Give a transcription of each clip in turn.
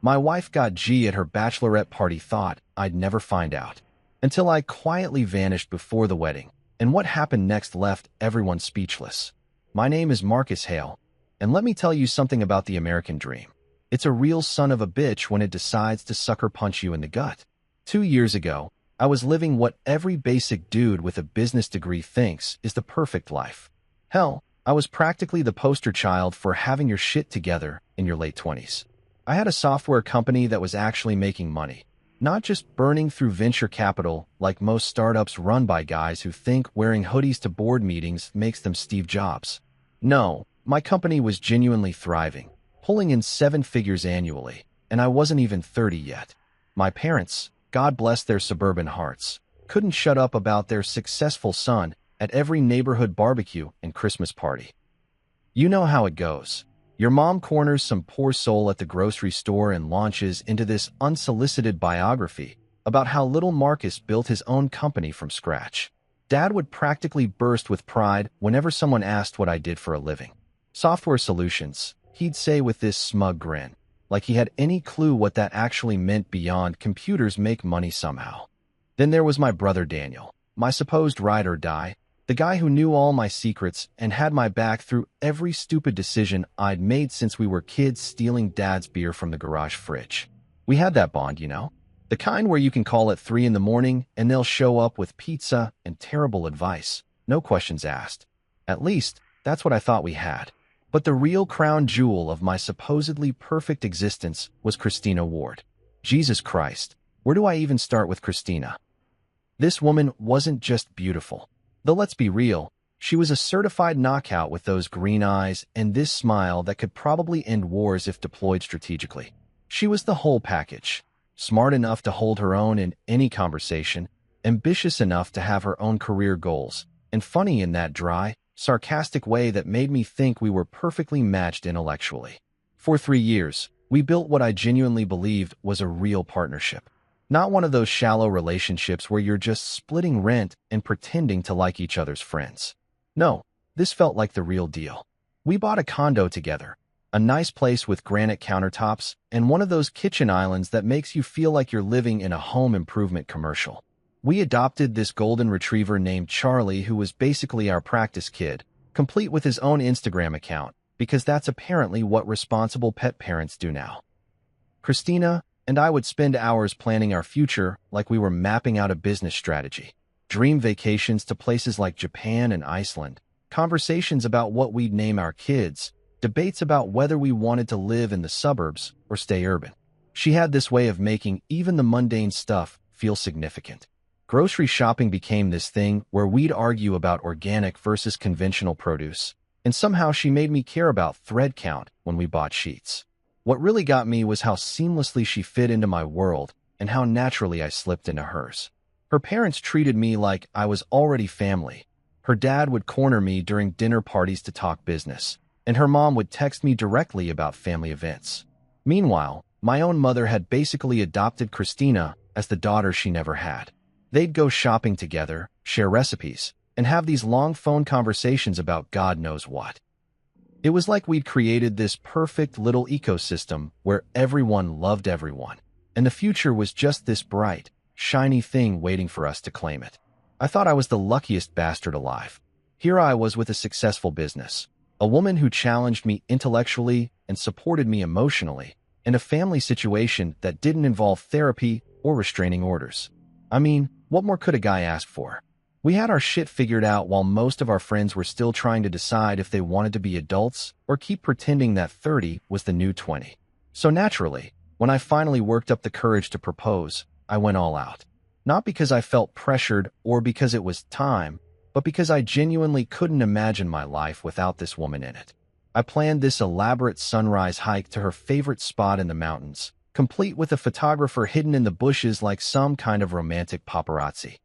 My wife got G at her bachelorette party thought I'd never find out. Until I quietly vanished before the wedding, and what happened next left everyone speechless. My name is Marcus Hale, and let me tell you something about the American dream. It's a real son of a bitch when it decides to sucker punch you in the gut. 2 years ago, I was living what every basic dude with a business degree thinks is the perfect life. Hell, I was practically the poster child for having your shit together in your late 20s. I had a software company that was actually making money, not just burning through venture capital like most startups run by guys who think wearing hoodies to board meetings makes them Steve Jobs. No, my company was genuinely thriving, pulling in 7 figures annually, and I wasn't even 30 yet. My parents, God bless their suburban hearts, couldn't shut up about their successful son at every neighborhood barbecue and Christmas party. You know how it goes. Your mom corners some poor soul at the grocery store and launches into this unsolicited biography about how little Marcus built his own company from scratch. Dad would practically burst with pride whenever someone asked what I did for a living. Software solutions, he'd say with this smug grin, like he had any clue what that actually meant beyond computers make money somehow. Then there was my brother Daniel, my supposed ride or die, the guy who knew all my secrets and had my back through every stupid decision I'd made since we were kids stealing Dad's beer from the garage fridge. We had that bond, you know? The kind where you can call at 3 in the morning and they'll show up with pizza and terrible advice, no questions asked. At least, that's what I thought we had. But the real crown jewel of my supposedly perfect existence was Christina Ward. Jesus Christ, where do I even start with Christina? This woman wasn't just beautiful. Though let's be real, she was a certified knockout with those green eyes and this smile that could probably end wars if deployed strategically. She was the whole package. Smart enough to hold her own in any conversation, ambitious enough to have her own career goals, and funny in that dry, sarcastic way that made me think we were perfectly matched intellectually. For 3 years, we built what I genuinely believed was a real partnership. Not one of those shallow relationships where you're just splitting rent and pretending to like each other's friends. No, this felt like the real deal. We bought a condo together, a nice place with granite countertops and one of those kitchen islands that makes you feel like you're living in a home improvement commercial. We adopted this golden retriever named Charlie, who was basically our practice kid, complete with his own Instagram account, because that's apparently what responsible pet parents do now. Christina and I would spend hours planning our future like we were mapping out a business strategy. Dream vacations to places like Japan and Iceland, conversations about what we'd name our kids, debates about whether we wanted to live in the suburbs or stay urban. She had this way of making even the mundane stuff feel significant. Grocery shopping became this thing where we'd argue about organic versus conventional produce, and somehow she made me care about thread count when we bought sheets. What really got me was how seamlessly she fit into my world and how naturally I slipped into hers. Her parents treated me like I was already family. Her dad would corner me during dinner parties to talk business, and her mom would text me directly about family events. Meanwhile, my own mother had basically adopted Christina as the daughter she never had. They'd go shopping together, share recipes, and have these long phone conversations about God knows what. It was like we'd created this perfect little ecosystem where everyone loved everyone, and the future was just this bright, shiny thing waiting for us to claim it. I thought I was the luckiest bastard alive. Here I was with a successful business, a woman who challenged me intellectually and supported me emotionally, and a family situation that didn't involve therapy or restraining orders. I mean, what more could a guy ask for? We had our shit figured out while most of our friends were still trying to decide if they wanted to be adults or keep pretending that 30 was the new 20. So naturally, when I finally worked up the courage to propose, I went all out. Not because I felt pressured or because it was time, but because I genuinely couldn't imagine my life without this woman in it. I planned this elaborate sunrise hike to her favorite spot in the mountains, complete with a photographer hidden in the bushes like some kind of romantic paparazzi.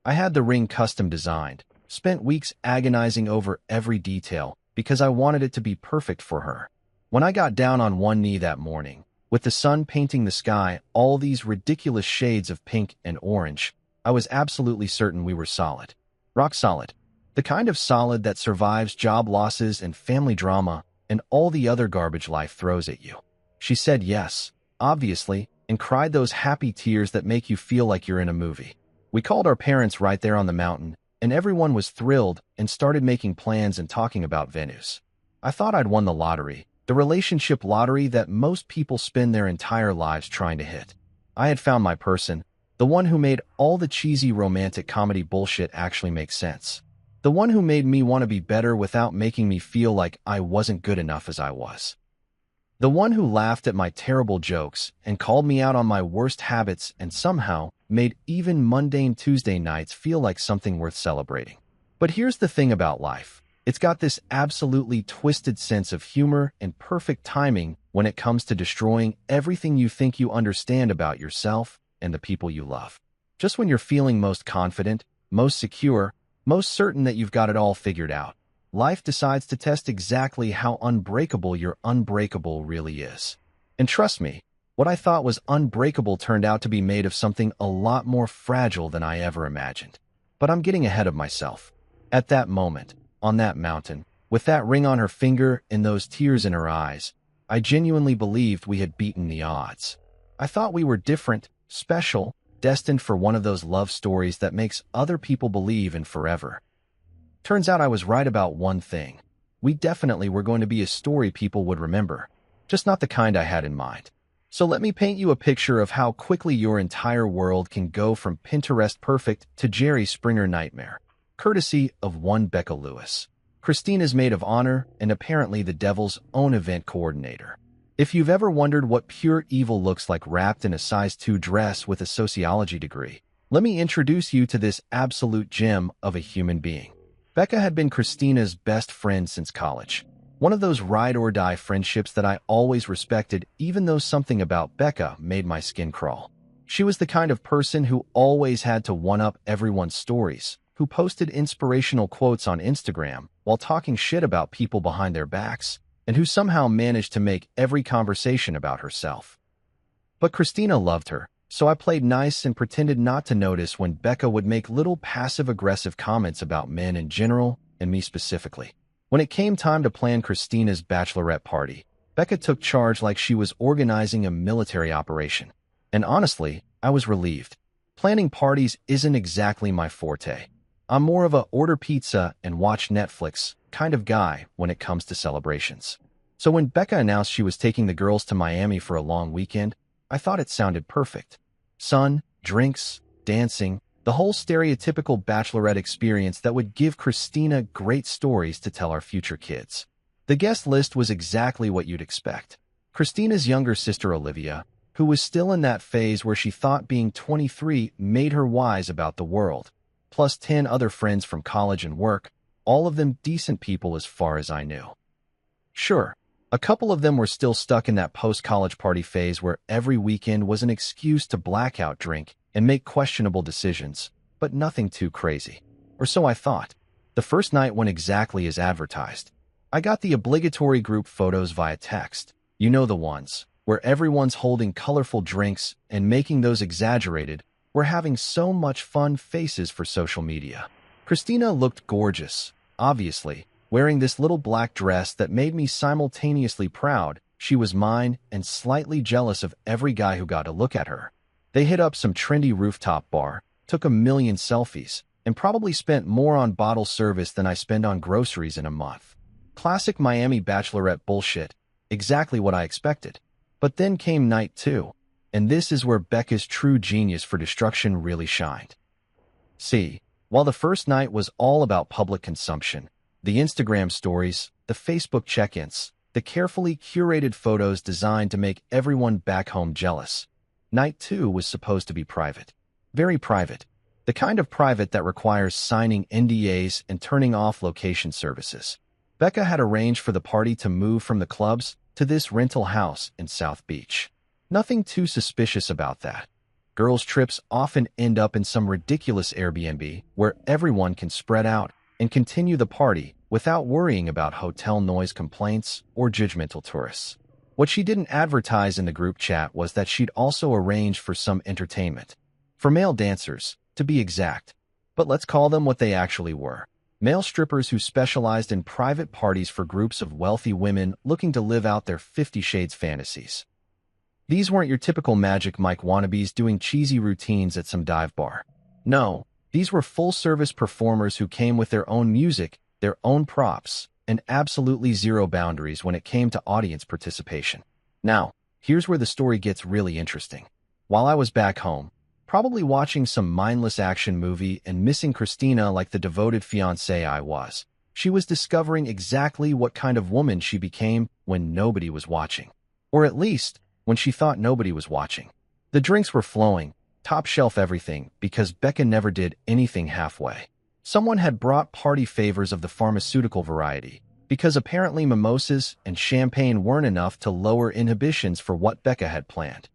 I had the ring custom designed, spent weeks agonizing over every detail because I wanted it to be perfect for her. When I got down on one knee that morning, with the sun painting the sky all these ridiculous shades of pink and orange, I was absolutely certain we were solid. Rock solid. The kind of solid that survives job losses and family drama and all the other garbage life throws at you. She said yes, obviously, and cried those happy tears that make you feel like you're in a movie. We called our parents right there on the mountain, and everyone was thrilled and started making plans and talking about Vanish. I thought I'd won the lottery, the relationship lottery that most people spend their entire lives trying to hit. I had found my person, the one who made all the cheesy romantic comedy bullshit actually make sense. The one who made me want to be better without making me feel like I wasn't good enough as I was. The one who laughed at my terrible jokes and called me out on my worst habits and somehow made even mundane Tuesday nights feel like something worth celebrating. But here's the thing about life. It's got this absolutely twisted sense of humor and perfect timing when it comes to destroying everything you think you understand about yourself and the people you love. Just when you're feeling most confident, most secure, most certain that you've got it all figured out, life decides to test exactly how unbreakable your unbreakable really is. And trust me, what I thought was unbreakable turned out to be made of something a lot more fragile than I ever imagined. But I'm getting ahead of myself. At that moment, on that mountain, with that ring on her finger and those tears in her eyes, I genuinely believed we had beaten the odds. I thought we were different, special, destined for one of those love stories that makes other people believe in forever. Turns out I was right about one thing. We definitely were going to be a story people would remember, just not the kind I had in mind. So let me paint you a picture of how quickly your entire world can go from Pinterest perfect to Jerry Springer nightmare, courtesy of one Becca Lewis. Christina's maid of honor and apparently the devil's own event coordinator. If you've ever wondered what pure evil looks like wrapped in a size 2 dress with a sociology degree, let me introduce you to this absolute gem of a human being. Becca had been Christina's best friend since college. One of those ride-or-die friendships that I always respected, even though something about Becca made my skin crawl. She was the kind of person who always had to one-up everyone's stories, who posted inspirational quotes on Instagram while talking shit about people behind their backs, and who somehow managed to make every conversation about herself. But Christina loved her, so I played nice and pretended not to notice when Becca would make little passive-aggressive comments about men in general and me specifically. When it came time to plan Christina's bachelorette party, Becca took charge like she was organizing a military operation. And honestly, I was relieved. Planning parties isn't exactly my forte. I'm more of a order pizza and watch Netflix kind of guy when it comes to celebrations. So when Becca announced she was taking the girls to Miami for a long weekend, I thought it sounded perfect. Sun, drinks, dancing, the whole stereotypical bachelorette experience that would give Christina great stories to tell our future kids. The guest list was exactly what you'd expect. Christina's younger sister Olivia, who was still in that phase where she thought being 23 made her wise about the world, plus 10 other friends from college and work, all of them decent people as far as I knew. Sure, a couple of them were still stuck in that post-college party phase where every weekend was an excuse to blackout drink and make questionable decisions, but nothing too crazy. Or so I thought. The first night went exactly as advertised. I got the obligatory group photos via text. You know the ones, where everyone's holding colorful drinks and making those exaggerated, we're having so much fun faces for social media. Christina looked gorgeous, obviously, wearing this little black dress that made me simultaneously proud she was mine and slightly jealous of every guy who got to look at her. They hit up some trendy rooftop bar, took a million selfies, and probably spent more on bottle service than I spend on groceries in a month. Classic Miami bachelorette bullshit, exactly what I expected. But then came night 2, and this is where Becca's true genius for destruction really shined. See, while the first night was all about public consumption, the Instagram stories, the Facebook check-ins, the carefully curated photos designed to make everyone back home jealous, night 2 was supposed to be private. Very private. The kind of private that requires signing NDAs and turning off location services. Becca had arranged for the party to move from the clubs to this rental house in South Beach. Nothing too suspicious about that. Girls' trips often end up in some ridiculous Airbnb where everyone can spread out and continue the party without worrying about hotel noise complaints or judgmental tourists. What she didn't advertise in the group chat was that she'd also arranged for some entertainment. For male dancers, to be exact. But let's call them what they actually were. Male strippers who specialized in private parties for groups of wealthy women looking to live out their 50 Shades fantasies. These weren't your typical Magic Mike wannabes doing cheesy routines at some dive bar. No, these were full-service performers who came with their own music, their own props, and absolutely zero boundaries when it came to audience participation. Now, here's where the story gets really interesting. While I was back home, probably watching some mindless action movie and missing Christina like the devoted fiancé I was, she was discovering exactly what kind of woman she became when nobody was watching. Or at least, when she thought nobody was watching. The drinks were flowing, top shelf everything, because Becca never did anything halfway. Someone had brought party favors of the pharmaceutical variety, because apparently mimosas and champagne weren't enough to lower inhibitions for what Becca had planned.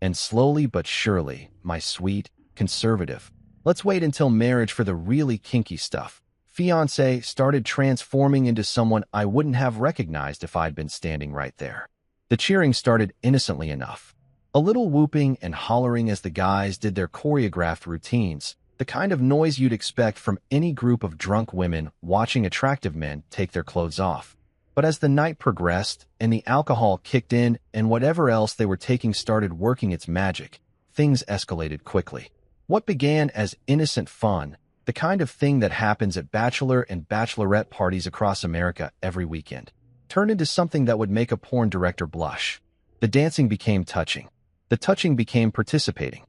And slowly but surely, my sweet, conservative, let's wait until marriage for the really kinky stuff, fiancé started transforming into someone I wouldn't have recognized if I'd been standing right there. The cheering started innocently enough. A little whooping and hollering as the guys did their choreographed routines, the kind of noise you'd expect from any group of drunk women watching attractive men take their clothes off. But as the night progressed and the alcohol kicked in and whatever else they were taking started working its magic, things escalated quickly. What began as innocent fun, the kind of thing that happens at bachelor and bachelorette parties across America every weekend, turned into something that would make a porn director blush. The dancing became touching. The touching became participating.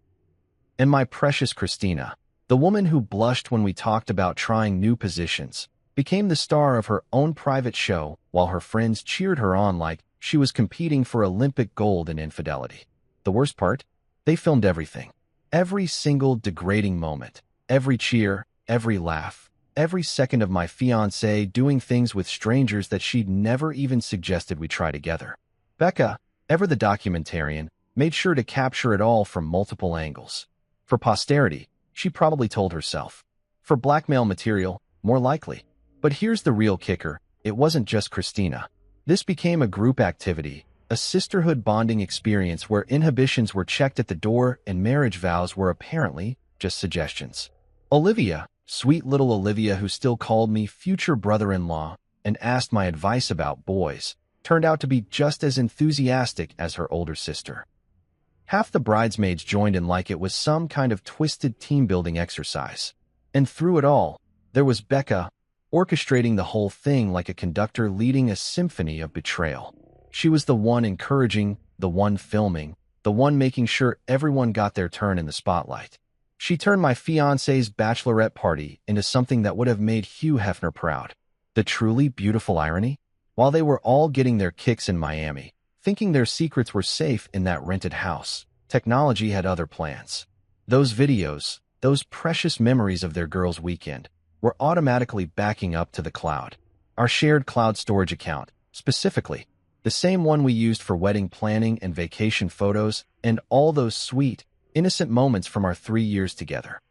And my precious Christina, the woman who blushed when we talked about trying new positions, became the star of her own private show while her friends cheered her on like she was competing for Olympic gold in infidelity. The worst part? They filmed everything. Every single degrading moment. Every cheer, every laugh, every second of my fiancé doing things with strangers that she'd never even suggested we try together. Becca, ever the documentarian, made sure to capture it all from multiple angles. For posterity, she probably told herself. For blackmail material, more likely. But here's the real kicker. It wasn't just Christina. This became a group activity, a sisterhood bonding experience where inhibitions were checked at the door and marriage vows were apparently just suggestions. Olivia, sweet little Olivia who still called me future brother-in-law and asked my advice about boys, turned out to be just as enthusiastic as her older sister. Half the bridesmaids joined in like it was some kind of twisted team-building exercise. And through it all, there was Becca, orchestrating the whole thing like a conductor leading a symphony of betrayal. She was the one encouraging, the one filming, the one making sure everyone got their turn in the spotlight. She turned my fiancé's bachelorette party into something that would have made Hugh Hefner proud. The truly beautiful irony? While they were all getting their kicks in Miami, thinking their secrets were safe in that rented house, technology had other plans. Those videos, those precious memories of their girls' weekend, were automatically backing up to the cloud. Our shared cloud storage account, specifically, the same one we used for wedding planning and vacation photos and all those sweet, innocent moments from our 3 years together.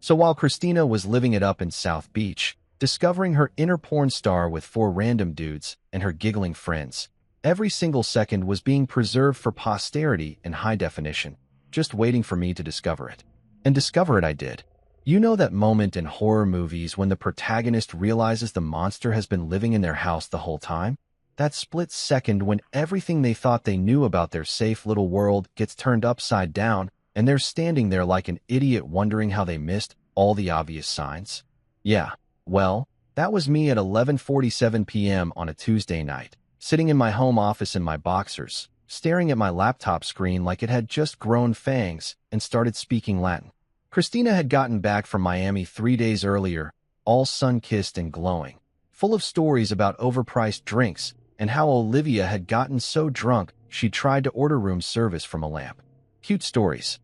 So while Christina was living it up in South Beach, discovering her inner porn star with 4 random dudes and her giggling friends, every single second was being preserved for posterity in high definition, just waiting for me to discover it. And discover it I did. You know that moment in horror movies when the protagonist realizes the monster has been living in their house the whole time? That split second when everything they thought they knew about their safe little world gets turned upside down and they're standing there like an idiot wondering how they missed all the obvious signs? Yeah, well, that was me at 11:47 p.m. on a Tuesday night, sitting in my home office in my boxers, staring at my laptop screen like it had just grown fangs and started speaking Latin. Christina had gotten back from Miami 3 days earlier, all sun-kissed and glowing, full of stories about overpriced drinks and how Olivia had gotten so drunk she tried to order room service from a lamp. Cute stories.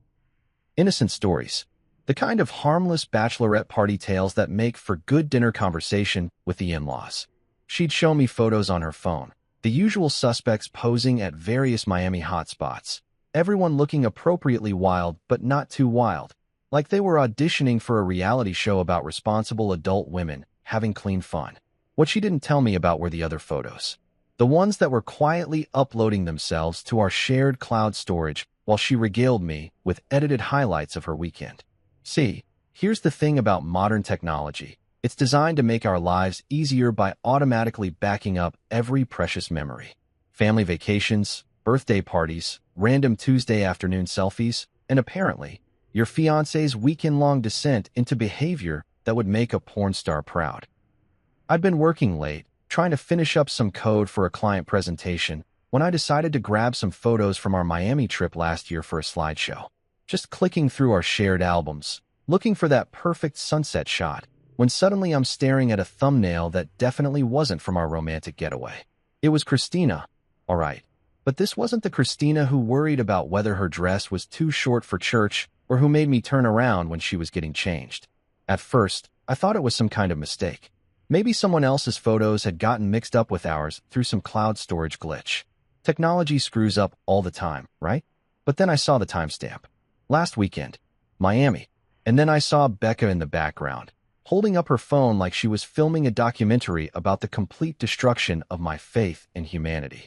Innocent stories. The kind of harmless bachelorette party tales that make for good dinner conversation with the in-laws. She'd show me photos on her phone, the usual suspects posing at various Miami hotspots, everyone looking appropriately wild but not too wild, like they were auditioning for a reality show about responsible adult women having clean fun. What she didn't tell me about were the other photos. The ones that were quietly uploading themselves to our shared cloud storage while she regaled me with edited highlights of her weekend. See, here's the thing about modern technology. It's designed to make our lives easier by automatically backing up every precious memory. Family vacations, birthday parties, random Tuesday afternoon selfies, and apparently, your fiancé's weekend-long descent into behavior that would make a porn star proud. I'd been working late, trying to finish up some code for a client presentation, when I decided to grab some photos from our Miami trip last year for a slideshow. Just clicking through our shared albums, looking for that perfect sunset shot, when suddenly I'm staring at a thumbnail that definitely wasn't from our romantic getaway. It was Christina, all right, but this wasn't the Christina who worried about whether her dress was too short for church or who made me turn around when she was getting changed. At first, I thought it was some kind of mistake. Maybe someone else's photos had gotten mixed up with ours through some cloud storage glitch. Technology screws up all the time, right? But then I saw the timestamp. Last weekend, Miami. And then I saw Becca in the background, holding up her phone like she was filming a documentary about the complete destruction of my faith in humanity.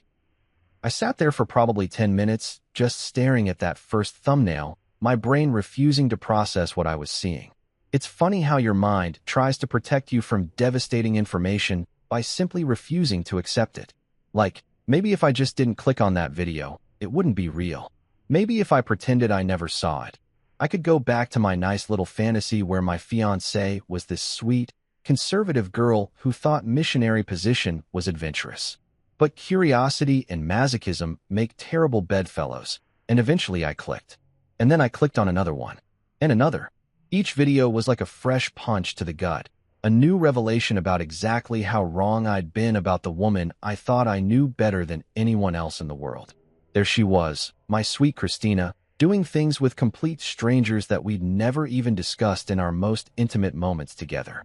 I sat there for probably 10 minutes, just staring at that first thumbnail, my brain refusing to process what I was seeing. It's funny how your mind tries to protect you from devastating information by simply refusing to accept it. Like, maybe if I just didn't click on that video, it wouldn't be real. Maybe if I pretended I never saw it, I could go back to my nice little fantasy where my fiancée was this sweet, conservative girl who thought missionary position was adventurous. But curiosity and masochism make terrible bedfellows, and eventually I clicked. And then I clicked on another one. And another. Each video was like a fresh punch to the gut, a new revelation about exactly how wrong I'd been about the woman I thought I knew better than anyone else in the world. There she was, my sweet Christina, doing things with complete strangers that we'd never even discussed in our most intimate moments together.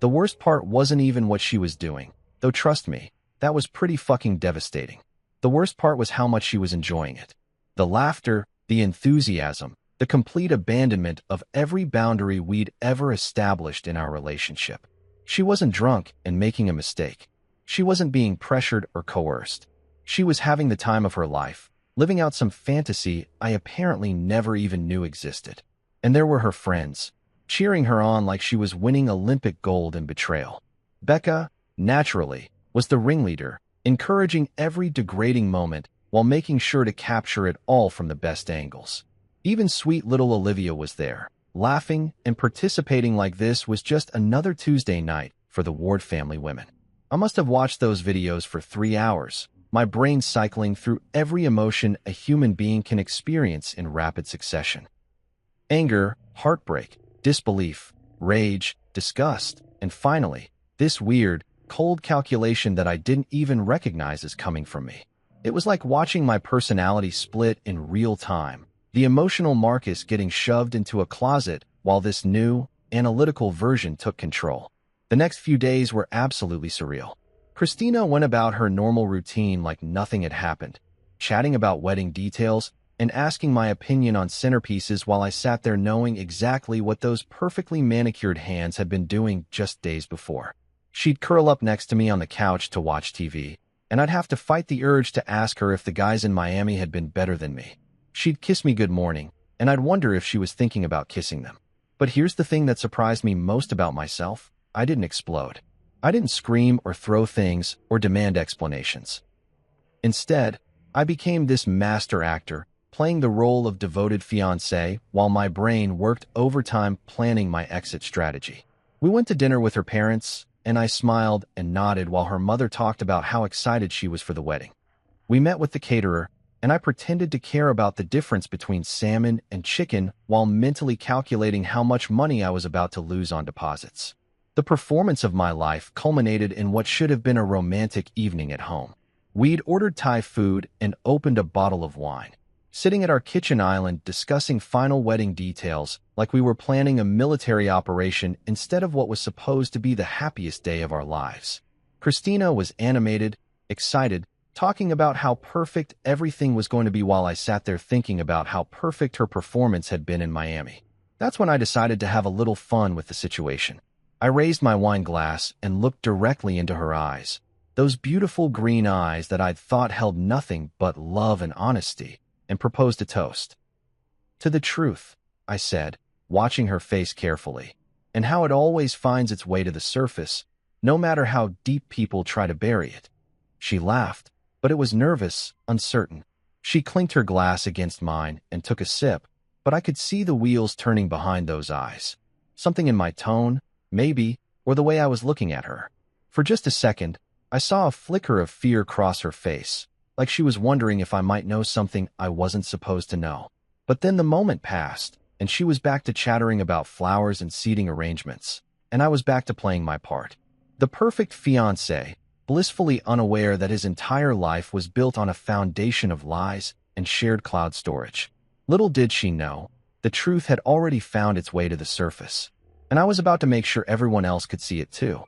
The worst part wasn't even what she was doing, though trust me, that was pretty fucking devastating. The worst part was how much she was enjoying it. The laughter, the enthusiasm, the complete abandonment of every boundary we'd ever established in our relationship. She wasn't drunk and making a mistake. She wasn't being pressured or coerced. She was having the time of her life, living out some fantasy I apparently never even knew existed. And there were her friends, cheering her on like she was winning Olympic gold in betrayal. Becca, naturally, was the ringleader, encouraging every degrading moment while making sure to capture it all from the best angles. Even sweet little Olivia was there, laughing and participating like this was just another Tuesday night for the Ward family women. I must have watched those videos for 3 hours, my brain cycling through every emotion a human being can experience in rapid succession. Anger, heartbreak, disbelief, rage, disgust, and finally, this weird, cold calculation that I didn't even recognize as coming from me. It was like watching my personality split in real time, the emotional Marcus getting shoved into a closet while this new, analytical version took control. The next few days were absolutely surreal. Christina went about her normal routine like nothing had happened, chatting about wedding details and asking my opinion on centerpieces while I sat there knowing exactly what those perfectly manicured hands had been doing just days before. She'd curl up next to me on the couch to watch TV, and I'd have to fight the urge to ask her if the guys in Miami had been better than me. She'd kiss me good morning, and I'd wonder if she was thinking about kissing them. But here's the thing that surprised me most about myself. I didn't explode. I didn't scream or throw things or demand explanations. Instead, I became this master actor, playing the role of devoted fiancé while my brain worked overtime planning my exit strategy. We went to dinner with her parents, and I smiled and nodded while her mother talked about how excited she was for the wedding. We met with the caterer, and I pretended to care about the difference between salmon and chicken while mentally calculating how much money I was about to lose on deposits. The performance of my life culminated in what should have been a romantic evening at home. We'd ordered Thai food and opened a bottle of wine, sitting at our kitchen island discussing final wedding details like we were planning a military operation instead of what was supposed to be the happiest day of our lives. Christina was animated, excited, talking about how perfect everything was going to be while I sat there thinking about how perfect her performance had been in Miami. That's when I decided to have a little fun with the situation. I raised my wine glass and looked directly into her eyes, those beautiful green eyes that I'd thought held nothing but love and honesty, and proposed a toast. To the truth, I said, watching her face carefully, and how it always finds its way to the surface, no matter how deep people try to bury it. She laughed, but it was nervous, uncertain. She clinked her glass against mine and took a sip, but I could see the wheels turning behind those eyes. Something in my tone, maybe, or the way I was looking at her. For just a second, I saw a flicker of fear cross her face, like she was wondering if I might know something I wasn't supposed to know. But then the moment passed, and she was back to chattering about flowers and seating arrangements, and I was back to playing my part. The perfect fiancé, blissfully unaware that his entire life was built on a foundation of lies and shared cloud storage. Little did she know, the truth had already found its way to the surface, and I was about to make sure everyone else could see it too.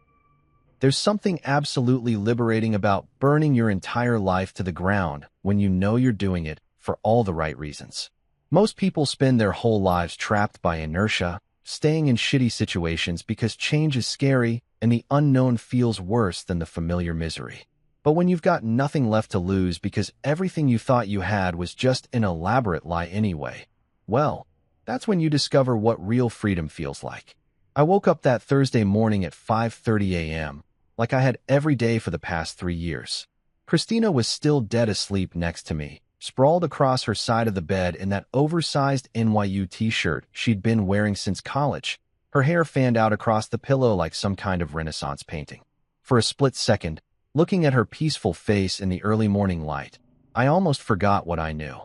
There's something absolutely liberating about burning your entire life to the ground when you know you're doing it for all the right reasons. Most people spend their whole lives trapped by inertia, staying in shitty situations because change is scary and the unknown feels worse than the familiar misery. But when you've got nothing left to lose because everything you thought you had was just an elaborate lie anyway, well, that's when you discover what real freedom feels like. I woke up that Thursday morning at 5:30 a.m., like I had every day for the past 3 years. Christina was still dead asleep next to me, sprawled across her side of the bed in that oversized NYU t-shirt she'd been wearing since college. Her hair fanned out across the pillow like some kind of Renaissance painting. For a split second, looking at her peaceful face in the early morning light, I almost forgot what I knew.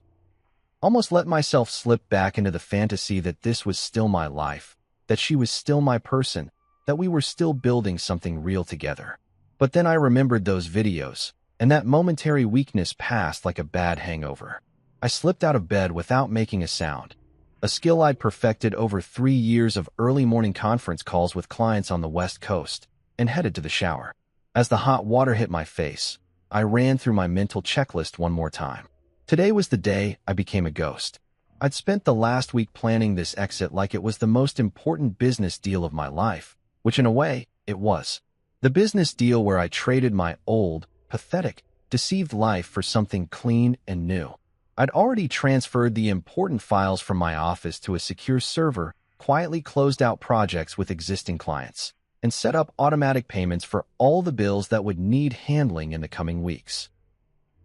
Almost let myself slip back into the fantasy that this was still my life, that she was still my person, that we were still building something real together. But then I remembered those videos, and that momentary weakness passed like a bad hangover. I slipped out of bed without making a sound, a skill I'd perfected over 3 years of early morning conference calls with clients on the West Coast, and headed to the shower. As the hot water hit my face, I ran through my mental checklist one more time. Today was the day I became a ghost. I'd spent the last week planning this exit like it was the most important business deal of my life, which in a way, it was. The business deal where I traded my old, pathetic, deceived life for something clean and new. I'd already transferred the important files from my office to a secure server, quietly closed out projects with existing clients, and set up automatic payments for all the bills that would need handling in the coming weeks.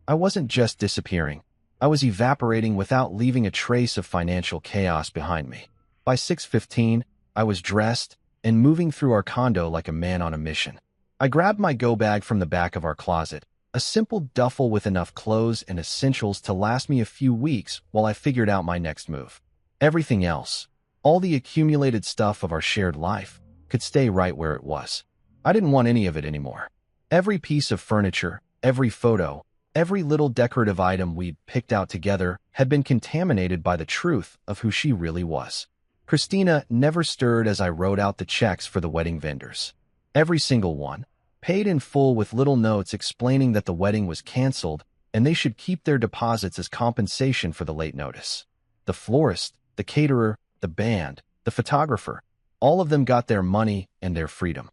I wasn't just disappearing. I was evaporating without leaving a trace of financial chaos behind me. By 6:15, I was dressed and moving through our condo like a man on a mission. I grabbed my go bag from the back of our closet, a simple duffel with enough clothes and essentials to last me a few weeks while I figured out my next move. Everything else, all the accumulated stuff of our shared life, could stay right where it was. I didn't want any of it anymore. Every piece of furniture, every photo, every little decorative item we'd picked out together had been contaminated by the truth of who she really was. Christina never stirred as I wrote out the checks for the wedding vendors. Every single one, paid in full with little notes explaining that the wedding was canceled and they should keep their deposits as compensation for the late notice. The florist, the caterer, the band, the photographer, all of them got their money and their freedom.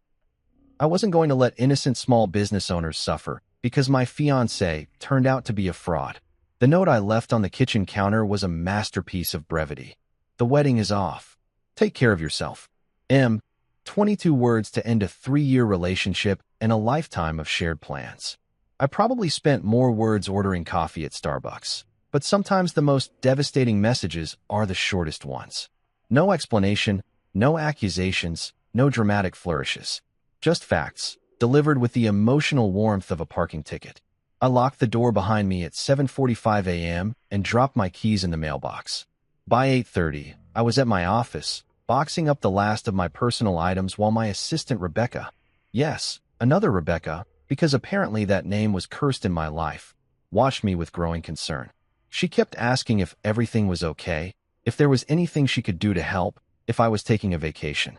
I wasn't going to let innocent small business owners suffer because my fiancé turned out to be a fraud. The note I left on the kitchen counter was a masterpiece of brevity. The wedding is off. Take care of yourself. 22 words to end a 3-year relationship and a lifetime of shared plans. I probably spent more words ordering coffee at Starbucks, but sometimes the most devastating messages are the shortest ones. No explanation, no accusations, no dramatic flourishes. Just facts, delivered with the emotional warmth of a parking ticket. I locked the door behind me at 7:45 a.m. and dropped my keys in the mailbox. By 8:30, I was at my office, boxing up the last of my personal items while my assistant Rebecca, yes, another Rebecca, because apparently that name was cursed in my life, watched me with growing concern. She kept asking if everything was okay, if there was anything she could do to help, if I was taking a vacation.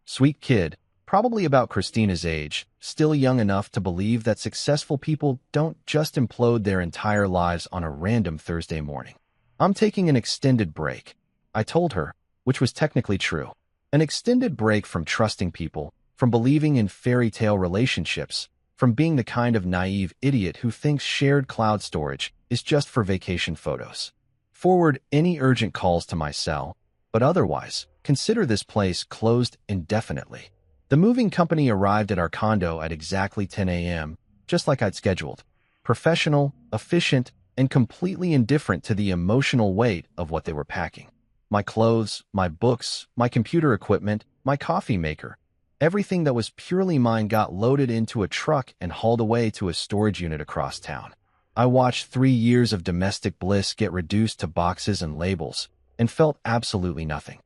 Sweet kid, probably about Christina's age, still young enough to believe that successful people don't just implode their entire lives on a random Thursday morning. I'm taking an extended break, I told her, which was technically true. An extended break from trusting people, from believing in fairy tale relationships, from being the kind of naive idiot who thinks shared cloud storage is just for vacation photos. Forward any urgent calls to my cell, but otherwise, consider this place closed indefinitely. The moving company arrived at our condo at exactly 10 a.m., just like I'd scheduled. Professional, efficient, and completely indifferent to the emotional weight of what they were packing. My clothes, my books, my computer equipment, my coffee maker. Everything that was purely mine got loaded into a truck and hauled away to a storage unit across town. I watched 3 years of domestic bliss get reduced to boxes and labels, and felt absolutely nothing.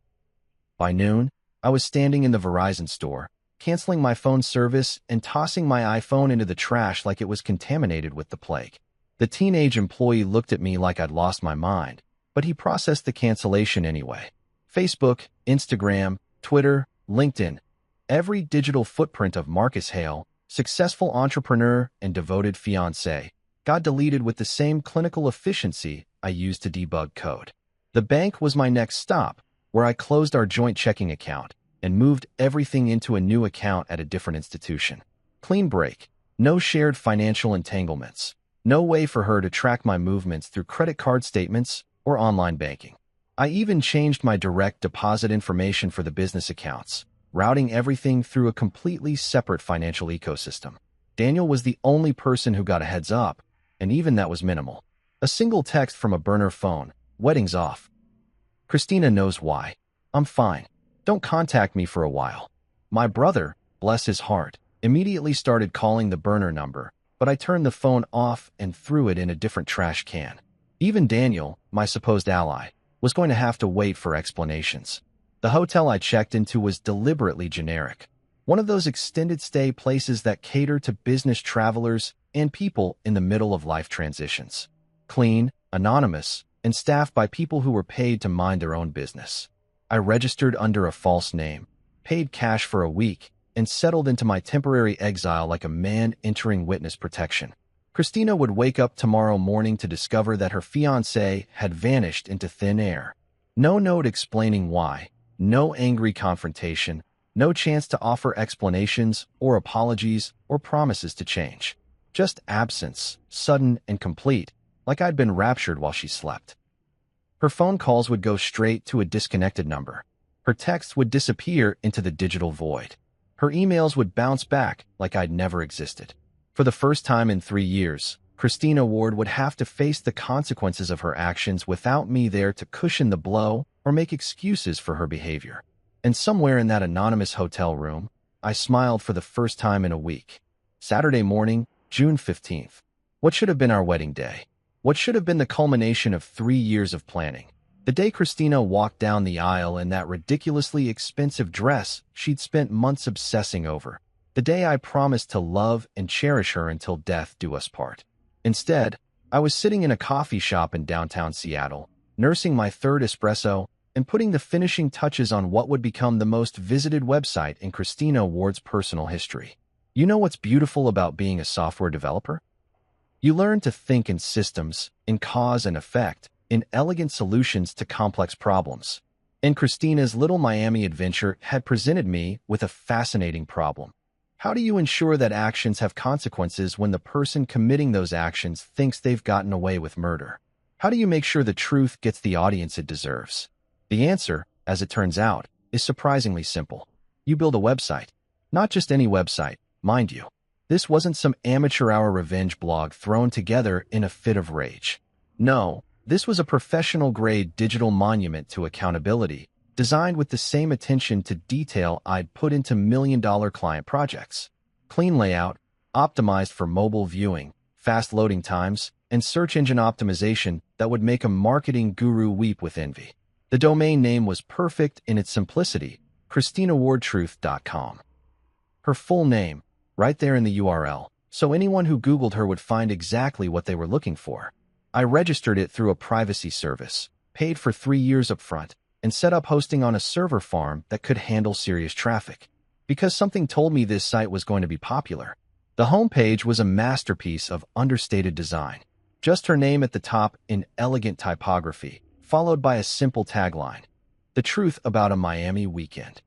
By noon, I was standing in the Verizon store, canceling my phone service and tossing my iPhone into the trash like it was contaminated with the plague. The teenage employee looked at me like I'd lost my mind, but he processed the cancellation anyway. Facebook, Instagram, Twitter, LinkedIn. Every digital footprint of Marcus Hale, successful entrepreneur and devoted fiancé, got deleted with the same clinical efficiency I used to debug code. The bank was my next stop, where I closed our joint checking account and moved everything into a new account at a different institution. Clean break. No shared financial entanglements. No way for her to track my movements through credit card statements or online banking. I even changed my direct deposit information for the business accounts, routing everything through a completely separate financial ecosystem. Daniel was the only person who got a heads up, and even that was minimal. A single text from a burner phone, wedding's off. Christina knows why. I'm fine. Don't contact me for a while. My brother, bless his heart, immediately started calling the burner number, but I turned the phone off and threw it in a different trash can. Even Daniel, my supposed ally, was going to have to wait for explanations. The hotel I checked into was deliberately generic. One of those extended stay places that cater to business travelers and people in the middle of life transitions. Clean, anonymous, and staffed by people who were paid to mind their own business. I registered under a false name, paid cash for a week, and settled into my temporary exile like a man entering witness protection. Christina would wake up tomorrow morning to discover that her fiancé had vanished into thin air. No note explaining why, no angry confrontation, no chance to offer explanations or apologies or promises to change. Just absence, sudden and complete, like I'd been raptured while she slept. Her phone calls would go straight to a disconnected number. Her texts would disappear into the digital void. Her emails would bounce back like I'd never existed. For the first time in 3 years, Christina Ward would have to face the consequences of her actions without me there to cushion the blow or make excuses for her behavior. And somewhere in that anonymous hotel room, I smiled for the first time in a week. Saturday morning, June 15th. What should have been our wedding day? What should have been the culmination of 3 years of planning? The day Christina walked down the aisle in that ridiculously expensive dress she'd spent months obsessing over. The day I promised to love and cherish her until death do us part. Instead, I was sitting in a coffee shop in downtown Seattle, nursing my third espresso and putting the finishing touches on what would become the most visited website in Christina Ward's personal history. You know what's beautiful about being a software developer? You learn to think in systems, in cause and effect, in elegant solutions to complex problems. And Christina's little Miami adventure had presented me with a fascinating problem. How do you ensure that actions have consequences when the person committing those actions thinks they've gotten away with murder? How do you make sure the truth gets the audience it deserves? The answer, as it turns out, is surprisingly simple. You build a website. Not just any website, mind you. This wasn't some amateur-hour revenge blog thrown together in a fit of rage. No, this was a professional-grade digital monument to accountability, designed with the same attention to detail I'd put into million-dollar client projects. Clean layout, optimized for mobile viewing, fast loading times, and search engine optimization that would make a marketing guru weep with envy. The domain name was perfect in its simplicity, ChristinaWardTruth.com. Her full name, right there in the URL, so anyone who Googled her would find exactly what they were looking for. I registered it through a privacy service, paid for 3 years upfront, and set up hosting on a server farm that could handle serious traffic. Because something told me this site was going to be popular. The homepage was a masterpiece of understated design. Just her name at the top in elegant typography, followed by a simple tagline. The truth about a Miami weekend.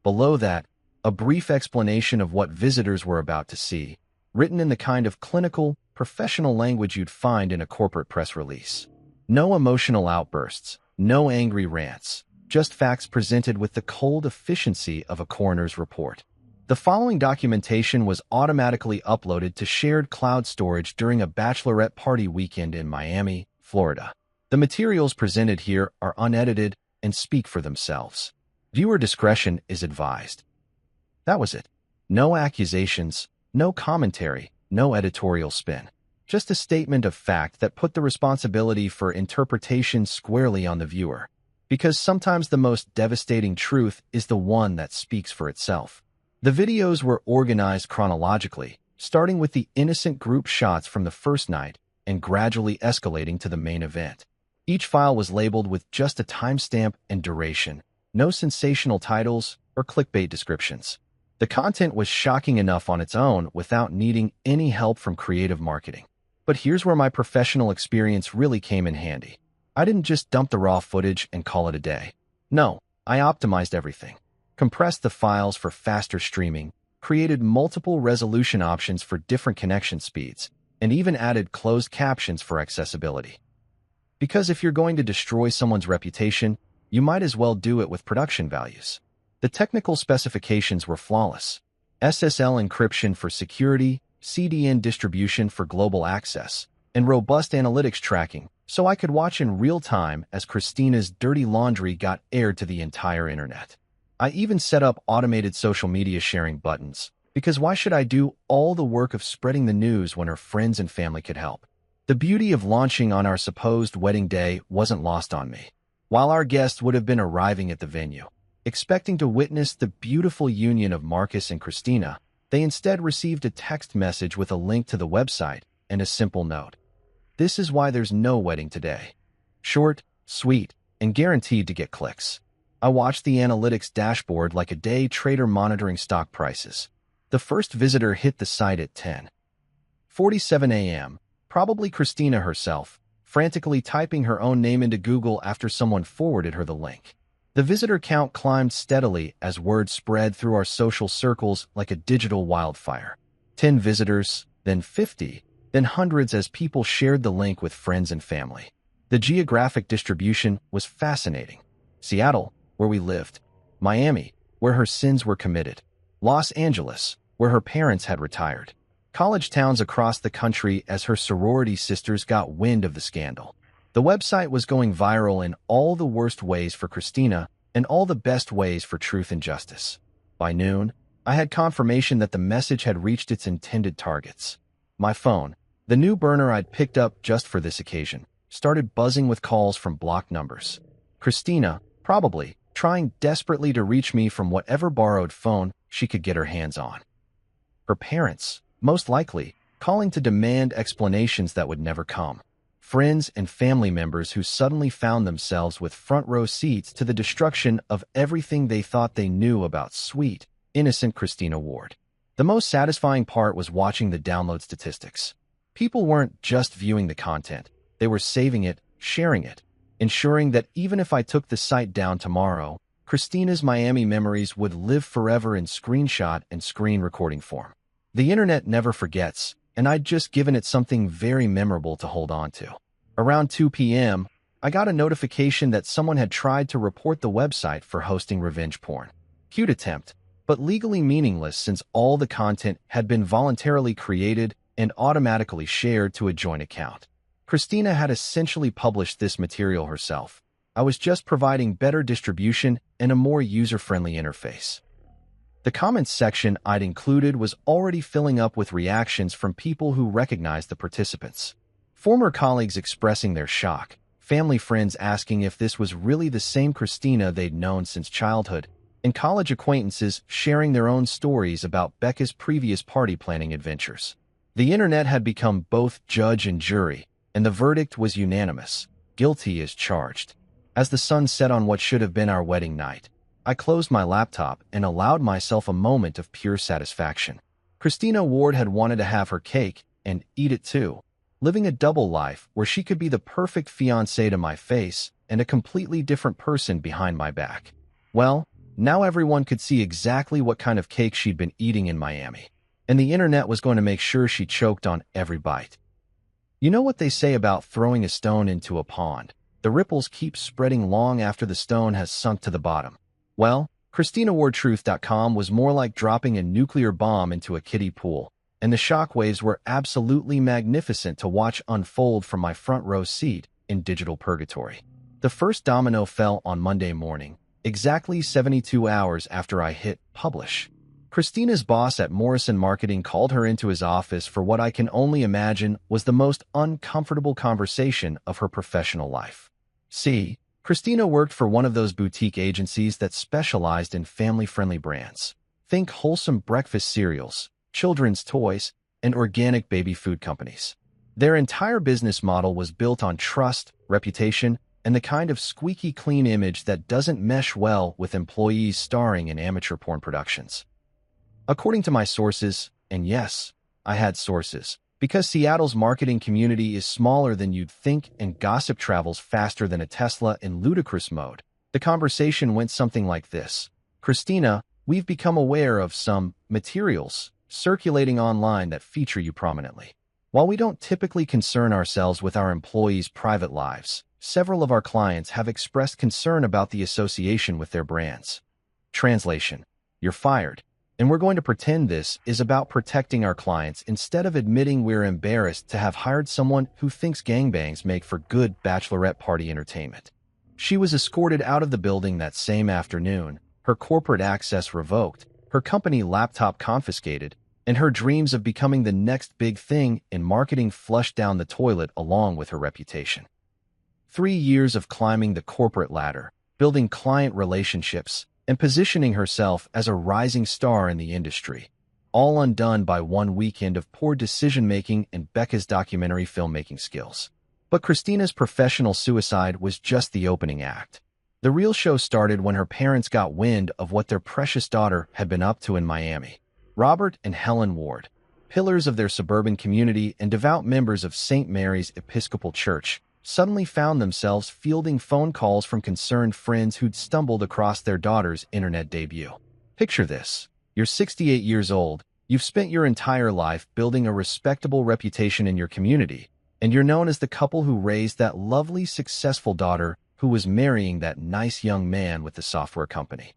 Below that, a brief explanation of what visitors were about to see, written in the kind of clinical, professional language you'd find in a corporate press release. No emotional outbursts, no angry rants, just facts presented with the cold efficiency of a coroner's report. The following documentation was automatically uploaded to shared cloud storage during a bachelorette party weekend in Miami, Florida. The materials presented here are unedited and speak for themselves. Viewer discretion is advised. That was it. No accusations, no commentary, no editorial spin. Just a statement of fact that put the responsibility for interpretation squarely on the viewer. Because sometimes the most devastating truth is the one that speaks for itself. The videos were organized chronologically, starting with the innocent group shots from the first night and gradually escalating to the main event. Each file was labeled with just a timestamp and duration, no sensational titles or clickbait descriptions. The content was shocking enough on its own without needing any help from creative marketing. But here's where my professional experience really came in handy. I didn't just dump the raw footage and call it a day. No, I optimized everything. Compressed the files for faster streaming, created multiple resolution options for different connection speeds, and even added closed captions for accessibility. Because if you're going to destroy someone's reputation, you might as well do it with production values. The technical specifications were flawless. SSL encryption for security, CDN distribution for global access, and robust analytics tracking, so I could watch in real time as Christina's dirty laundry got aired to the entire internet. I even set up automated social media sharing buttons, because why should I do all the work of spreading the news when her friends and family could help? The beauty of launching on our supposed wedding day wasn't lost on me. While our guests would have been arriving at the venue, expecting to witness the beautiful union of Marcus and Christina, they instead received a text message with a link to the website and a simple note. This is why there's no wedding today. Short, sweet, and guaranteed to get clicks. I watched the analytics dashboard like a day trader monitoring stock prices. The first visitor hit the site at 10:47 a.m., probably Christina herself, frantically typing her own name into Google after someone forwarded her the link. The visitor count climbed steadily as word spread through our social circles like a digital wildfire. 10 visitors, then 50, then hundreds as people shared the link with friends and family. The geographic distribution was fascinating. Seattle, where we lived. Miami, where her sins were committed. Los Angeles, where her parents had retired. College towns across the country as her sorority sisters got wind of the scandal. The website was going viral in all the worst ways for Christina and all the best ways for truth and justice. By noon, I had confirmation that the message had reached its intended targets. My phone, the new burner I'd picked up just for this occasion, started buzzing with calls from blocked numbers. Christina, probably, trying desperately to reach me from whatever borrowed phone she could get her hands on. Her parents, most likely, calling to demand explanations that would never come. Friends and family members who suddenly found themselves with front-row seats to the destruction of everything they thought they knew about sweet, innocent Christina Ward. The most satisfying part was watching the download statistics. People weren't just viewing the content, they were saving it, sharing it, ensuring that even if I took the site down tomorrow, Christina's Miami memories would live forever in screenshot and screen recording form. The internet never forgets, and I'd just given it something very memorable to hold on to. Around 2 p.m., I got a notification that someone had tried to report the website for hosting revenge porn. Cute attempt, but legally meaningless since all the content had been voluntarily created and automatically shared to a joint account. Christina had essentially published this material herself. I was just providing better distribution and a more user-friendly interface. The comments section I'd included was already filling up with reactions from people who recognized the participants. Former colleagues expressing their shock, family friends asking if this was really the same Christina they'd known since childhood, and college acquaintances sharing their own stories about Becca's previous party planning adventures. The internet had become both judge and jury, and the verdict was unanimous. Guilty as charged. As the sun set on what should have been our wedding night, I closed my laptop and allowed myself a moment of pure satisfaction. Christina Ward had wanted to have her cake and eat it too, living a double life where she could be the perfect fiancé to my face and a completely different person behind my back. Well, now everyone could see exactly what kind of cake she'd been eating in Miami, and the internet was going to make sure she choked on every bite. You know what they say about throwing a stone into a pond? The ripples keep spreading long after the stone has sunk to the bottom. Well, ChristinaWardTruth.com was more like dropping a nuclear bomb into a kiddie pool, and the shockwaves were absolutely magnificent to watch unfold from my front row seat in digital purgatory. The first domino fell on Monday morning, exactly 72 hours after I hit publish. Christina's boss at Morrison Marketing called her into his office for what I can only imagine was the most uncomfortable conversation of her professional life. See, Christina worked for one of those boutique agencies that specialized in family-friendly brands. Think wholesome breakfast cereals, children's toys, and organic baby food companies. Their entire business model was built on trust, reputation, and the kind of squeaky clean image that doesn't mesh well with employees starring in amateur porn productions. According to my sources, and yes, I had sources, because Seattle's marketing community is smaller than you'd think and gossip travels faster than a Tesla in ludicrous mode, the conversation went something like this. Christina, we've become aware of some materials circulating online that feature you prominently. While we don't typically concern ourselves with our employees' private lives, several of our clients have expressed concern about the association with their brands. Translation: you're fired. And we're going to pretend this is about protecting our clients instead of admitting we're embarrassed to have hired someone who thinks gangbangs make for good bachelorette party entertainment. She was escorted out of the building that same afternoon, her corporate access revoked, her company laptop confiscated, and her dreams of becoming the next big thing in marketing flushed down the toilet along with her reputation. 3 years of climbing the corporate ladder, building client relationships, and positioning herself as a rising star in the industry, all undone by one weekend of poor decision-making and Becca's documentary filmmaking skills. But Christina's professional suicide was just the opening act. The real show started when her parents got wind of what their precious daughter had been up to in Miami. Robert and Helen Ward, pillars of their suburban community and devout members of St. Mary's Episcopal Church, suddenly found themselves fielding phone calls from concerned friends who'd stumbled across their daughter's internet debut. Picture this. You're 68 years old, you've spent your entire life building a respectable reputation in your community, and you're known as the couple who raised that lovely, successful daughter who was marrying that nice young man with the software company.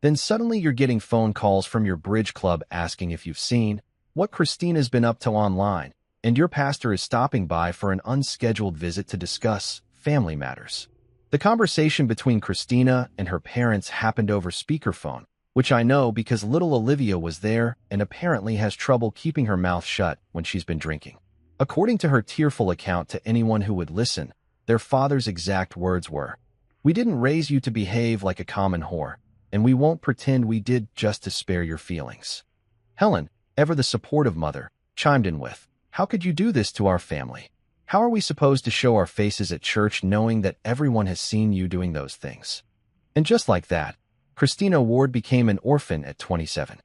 Then suddenly you're getting phone calls from your bridge club asking if you've seen what Christina's been up to online, and your pastor is stopping by for an unscheduled visit to discuss family matters. The conversation between Christina and her parents happened over speakerphone, which I know because little Olivia was there and apparently has trouble keeping her mouth shut when she's been drinking. According to her tearful account to anyone who would listen, their father's exact words were, "We didn't raise you to behave like a common whore, and we won't pretend we did just to spare your feelings." Helen, ever the supportive mother, chimed in with, "How could you do this to our family? How are we supposed to show our faces at church knowing that everyone has seen you doing those things?" And just like that, Christina Ward became an orphan at 27.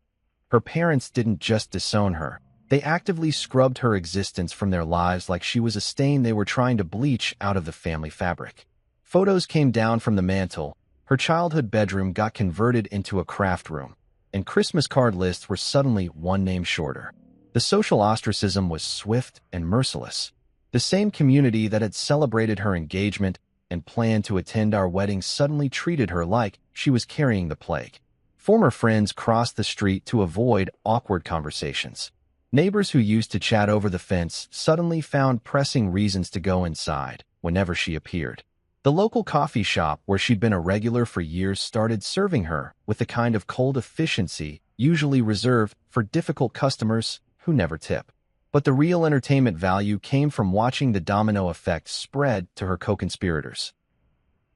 Her parents didn't just disown her. They actively scrubbed her existence from their lives like she was a stain they were trying to bleach out of the family fabric. Photos came down from the mantle, her childhood bedroom got converted into a craft room, and Christmas card lists were suddenly one name shorter. The social ostracism was swift and merciless. The same community that had celebrated her engagement and planned to attend our wedding suddenly treated her like she was carrying the plague. Former friends crossed the street to avoid awkward conversations. Neighbors who used to chat over the fence suddenly found pressing reasons to go inside whenever she appeared. The local coffee shop where she'd been a regular for years started serving her with the kind of cold efficiency usually reserved for difficult customers who never tip. But the real entertainment value came from watching the domino effect spread to her co-conspirators.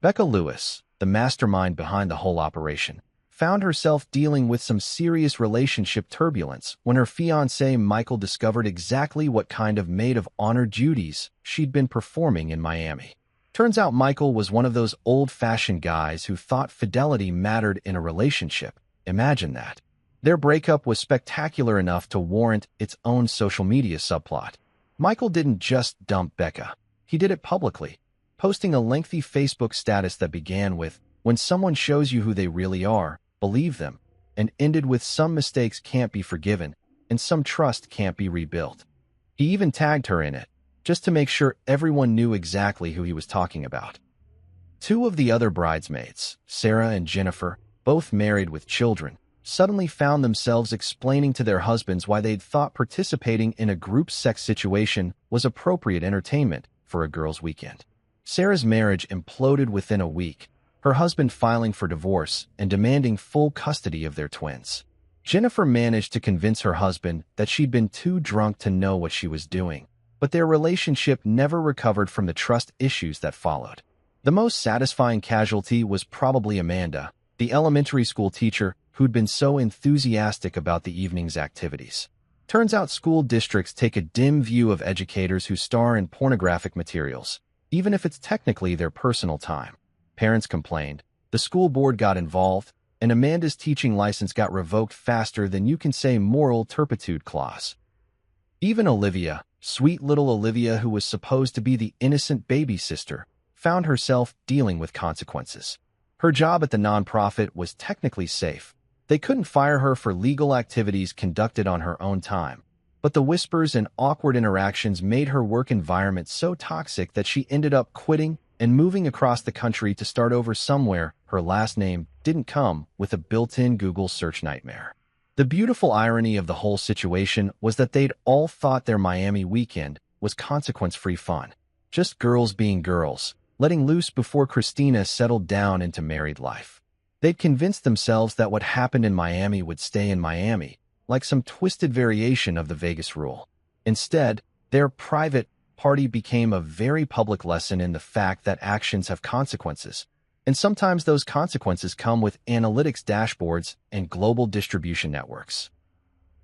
Becca Lewis, the mastermind behind the whole operation, found herself dealing with some serious relationship turbulence when her fiancé Michael discovered exactly what kind of maid of honor duties she'd been performing in Miami. Turns out Michael was one of those old-fashioned guys who thought fidelity mattered in a relationship. Imagine that. Their breakup was spectacular enough to warrant its own social media subplot. Michael didn't just dump Becca. He did it publicly, posting a lengthy Facebook status that began with, "When someone shows you who they really are, believe them," and ended with, "Some mistakes can't be forgiven, and some trust can't be rebuilt." He even tagged her in it, just to make sure everyone knew exactly who he was talking about. Two of the other bridesmaids, Sarah and Jennifer, both married with children, suddenly found themselves explaining to their husbands why they'd thought participating in a group sex situation was appropriate entertainment for a girls' weekend. Sarah's marriage imploded within a week, her husband filing for divorce and demanding full custody of their twins. Jennifer managed to convince her husband that she'd been too drunk to know what she was doing, but their relationship never recovered from the trust issues that followed. The most satisfying casualty was probably Amanda, the elementary school teacher who'd been so enthusiastic about the evening's activities. Turns out school districts take a dim view of educators who star in pornographic materials, even if it's technically their personal time. Parents complained, the school board got involved, and Amanda's teaching license got revoked faster than you can say moral turpitude clause. Even Olivia, sweet little Olivia who was supposed to be the innocent baby sister, found herself dealing with consequences. Her job at the nonprofit was technically safe. They couldn't fire her for legal activities conducted on her own time, but the whispers and awkward interactions made her work environment so toxic that she ended up quitting and moving across the country to start over somewhere her last name didn't come with a built-in Google search nightmare. The beautiful irony of the whole situation was that they'd all thought their Miami weekend was consequence-free fun, just girls being girls, letting loose before Christina settled down into married life. They'd convinced themselves that what happened in Miami would stay in Miami, like some twisted variation of the Vegas rule. Instead, their private party became a very public lesson in the fact that actions have consequences, and sometimes those consequences come with analytics dashboards and global distribution networks.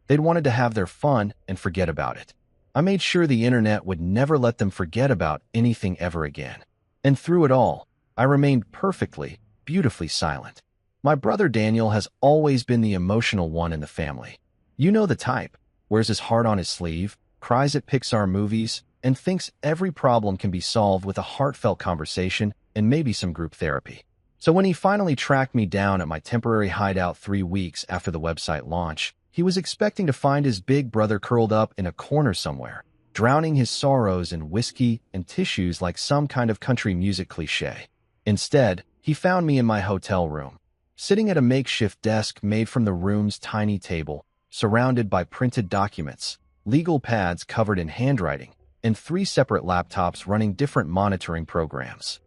They'd wanted to have their fun and forget about it. I made sure the internet would never let them forget about anything ever again. And through it all, I remained perfectly, beautifully silent. My brother Daniel has always been the emotional one in the family. You know the type, wears his heart on his sleeve, cries at Pixar movies, and thinks every problem can be solved with a heartfelt conversation and maybe some group therapy. So when he finally tracked me down at my temporary hideout 3 weeks after the website launch, he was expecting to find his big brother curled up in a corner somewhere, drowning his sorrows in whiskey and tissues like some kind of country music cliche. Instead, he found me in my hotel room, sitting at a makeshift desk made from the room's tiny table, surrounded by printed documents, legal pads covered in handwriting, and 3 separate laptops running different monitoring programs.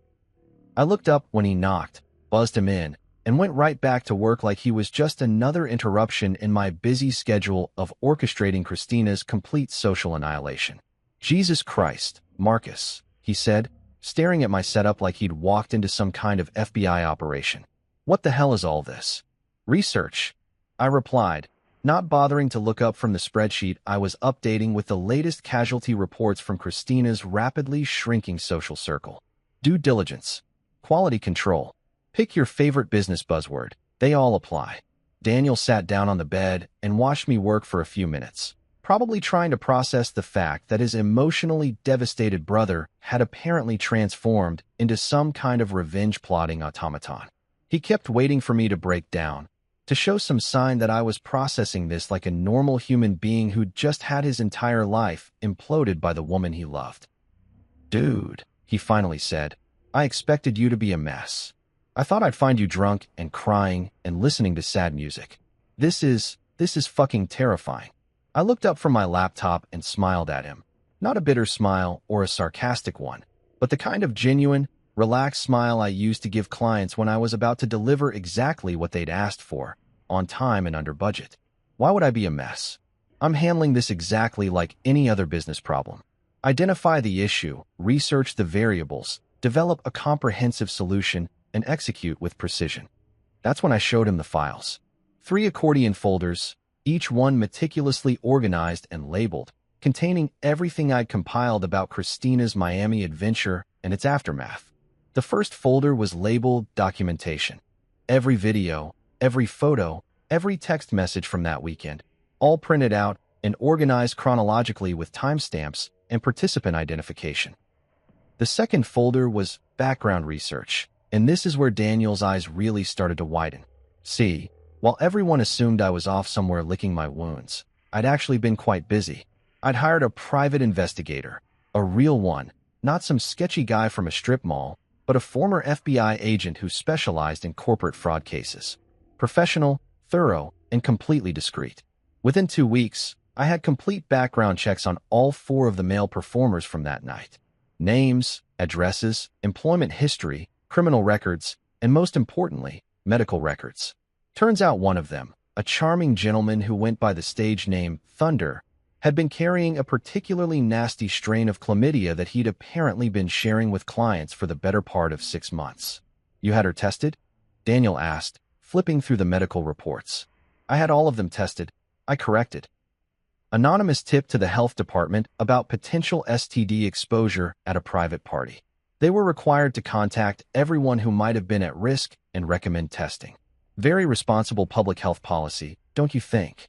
I looked up when he knocked, buzzed him in, and went right back to work like he was just another interruption in my busy schedule of orchestrating Christina's complete social annihilation. "Jesus Christ, Marcus," he said, staring at my setup like he'd walked into some kind of FBI operation. "What the hell is all this?" "Research," I replied, not bothering to look up from the spreadsheet I was updating with the latest casualty reports from Christina's rapidly shrinking social circle. "Due diligence. Quality control. Pick your favorite business buzzword. They all apply." Daniel sat down on the bed and watched me work for a few minutes, probably trying to process the fact that his emotionally devastated brother had apparently transformed into some kind of revenge-plotting automaton. He kept waiting for me to break down, to show some sign that I was processing this like a normal human being who'd just had his entire life imploded by the woman he loved. "Dude," he finally said, "I expected you to be a mess. I thought I'd find you drunk and crying and listening to sad music. This is fucking terrifying." I looked up from my laptop and smiled at him. Not a bitter smile or a sarcastic one, but the kind of genuine, relaxed smile I used to give clients when I was about to deliver exactly what they'd asked for, on time and under budget. Why would I be a mess? I'm handling this exactly like any other business problem. Identify the issue, research the variables, develop a comprehensive solution, and execute with precision. That's when I showed him the files. 3 accordion folders, each one meticulously organized and labeled, containing everything I'd compiled about Christina's Miami adventure and its aftermath. The first folder was labeled Documentation. Every video, every photo, every text message from that weekend, all printed out and organized chronologically with timestamps and participant identification. The second folder was Background Research, and this is where Daniel's eyes really started to widen. See, while everyone assumed I was off somewhere licking my wounds, I'd actually been quite busy. I'd hired a private investigator, a real one, not some sketchy guy from a strip mall, but a former FBI agent who specialized in corporate fraud cases. Professional, thorough, and completely discreet. Within 2 weeks, I had complete background checks on all 4 of the male performers from that night. Names, addresses, employment history, criminal records, and most importantly, medical records. Turns out one of them, a charming gentleman who went by the stage name Thunder, had been carrying a particularly nasty strain of chlamydia that he'd apparently been sharing with clients for the better part of 6 months. "You had her tested?" Daniel asked, flipping through the medical reports. "I had all of them tested," I corrected. Anonymous tip to the health department about potential STD exposure at a private party. They were required to contact everyone who might have been at risk and recommend testing. Very responsible public health policy, don't you think?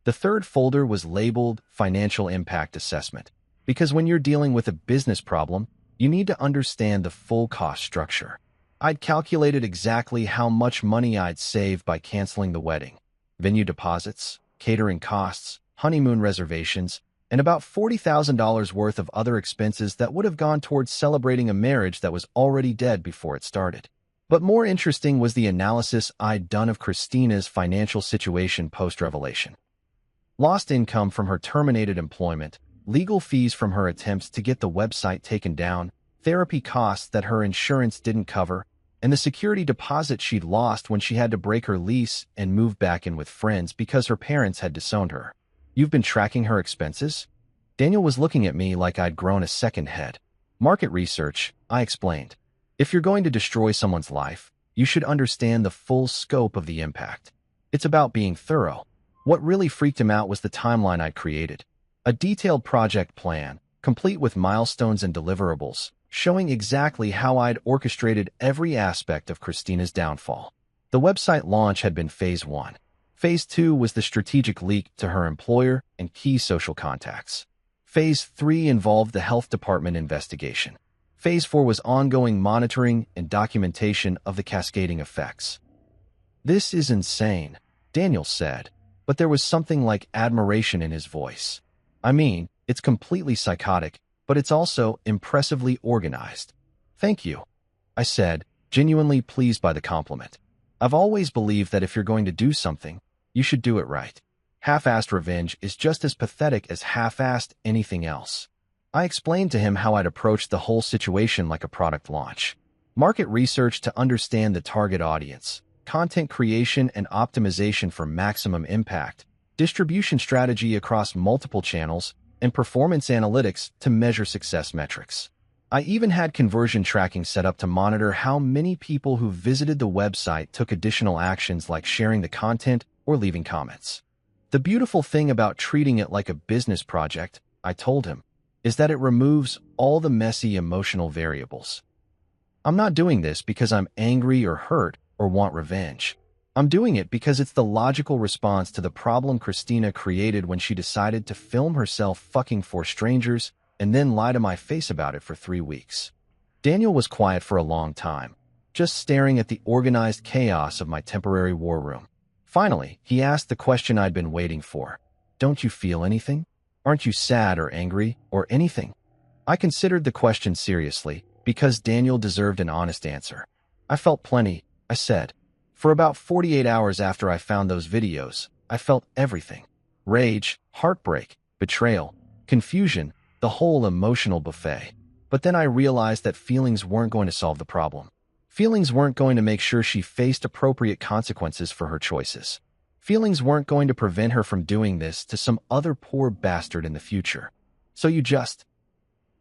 The third folder was labeled Financial Impact Assessment, because when you're dealing with a business problem, you need to understand the full cost structure. I'd calculated exactly how much money I'd save by canceling the wedding. Venue deposits, catering costs, honeymoon reservations, and about $40,000 worth of other expenses that would have gone towards celebrating a marriage that was already dead before it started. But more interesting was the analysis I'd done of Christina's financial situation post-revelation. Lost income from her terminated employment, legal fees from her attempts to get the website taken down, therapy costs that her insurance didn't cover, and the security deposit she'd lost when she had to break her lease and move back in with friends because her parents had disowned her. "You've been tracking her expenses?" Daniel was looking at me like I'd grown a second head. "Market research," I explained. "If you're going to destroy someone's life, you should understand the full scope of the impact. It's about being thorough." What really freaked him out was the timeline I'd created. A detailed project plan, complete with milestones and deliverables, showing exactly how I'd orchestrated every aspect of Christina's downfall. The website launch had been Phase 1. Phase 2 was the strategic leak to her employer and key social contacts. Phase 3 involved the health department investigation. Phase 4 was ongoing monitoring and documentation of the cascading effects. "This is insane," Daniel said, but there was something like admiration in his voice. "I mean, it's completely psychotic, but it's also impressively organized." "Thank you," I said, genuinely pleased by the compliment. I've always believed that if you're going to do something, you should do it right. Half-assed revenge is just as pathetic as half-assed anything else. I explained to him how I'd approached the whole situation like a product launch. Market research to understand the target audience, content creation and optimization for maximum impact, distribution strategy across multiple channels, and performance analytics to measure success metrics. I even had conversion tracking set up to monitor how many people who visited the website took additional actions like sharing the content or leaving comments. The beautiful thing about treating it like a business project, I told him, is that it removes all the messy emotional variables. I'm not doing this because I'm angry or hurt or want revenge. I'm doing it because it's the logical response to the problem Christina created when she decided to film herself fucking 4 strangers and then lie to my face about it for 3 weeks. Daniel was quiet for a long time, just staring at the organized chaos of my temporary war room. Finally, he asked the question I'd been waiting for. "Don't you feel anything? Aren't you sad or angry or anything?" I considered the question seriously because Daniel deserved an honest answer. "I felt plenty," I said. "For about 48 hours after I found those videos, I felt everything. Rage, heartbreak, betrayal, confusion, the whole emotional buffet. But then I realized that feelings weren't going to solve the problem. Feelings weren't going to make sure she faced appropriate consequences for her choices. Feelings weren't going to prevent her from doing this to some other poor bastard in the future. So you just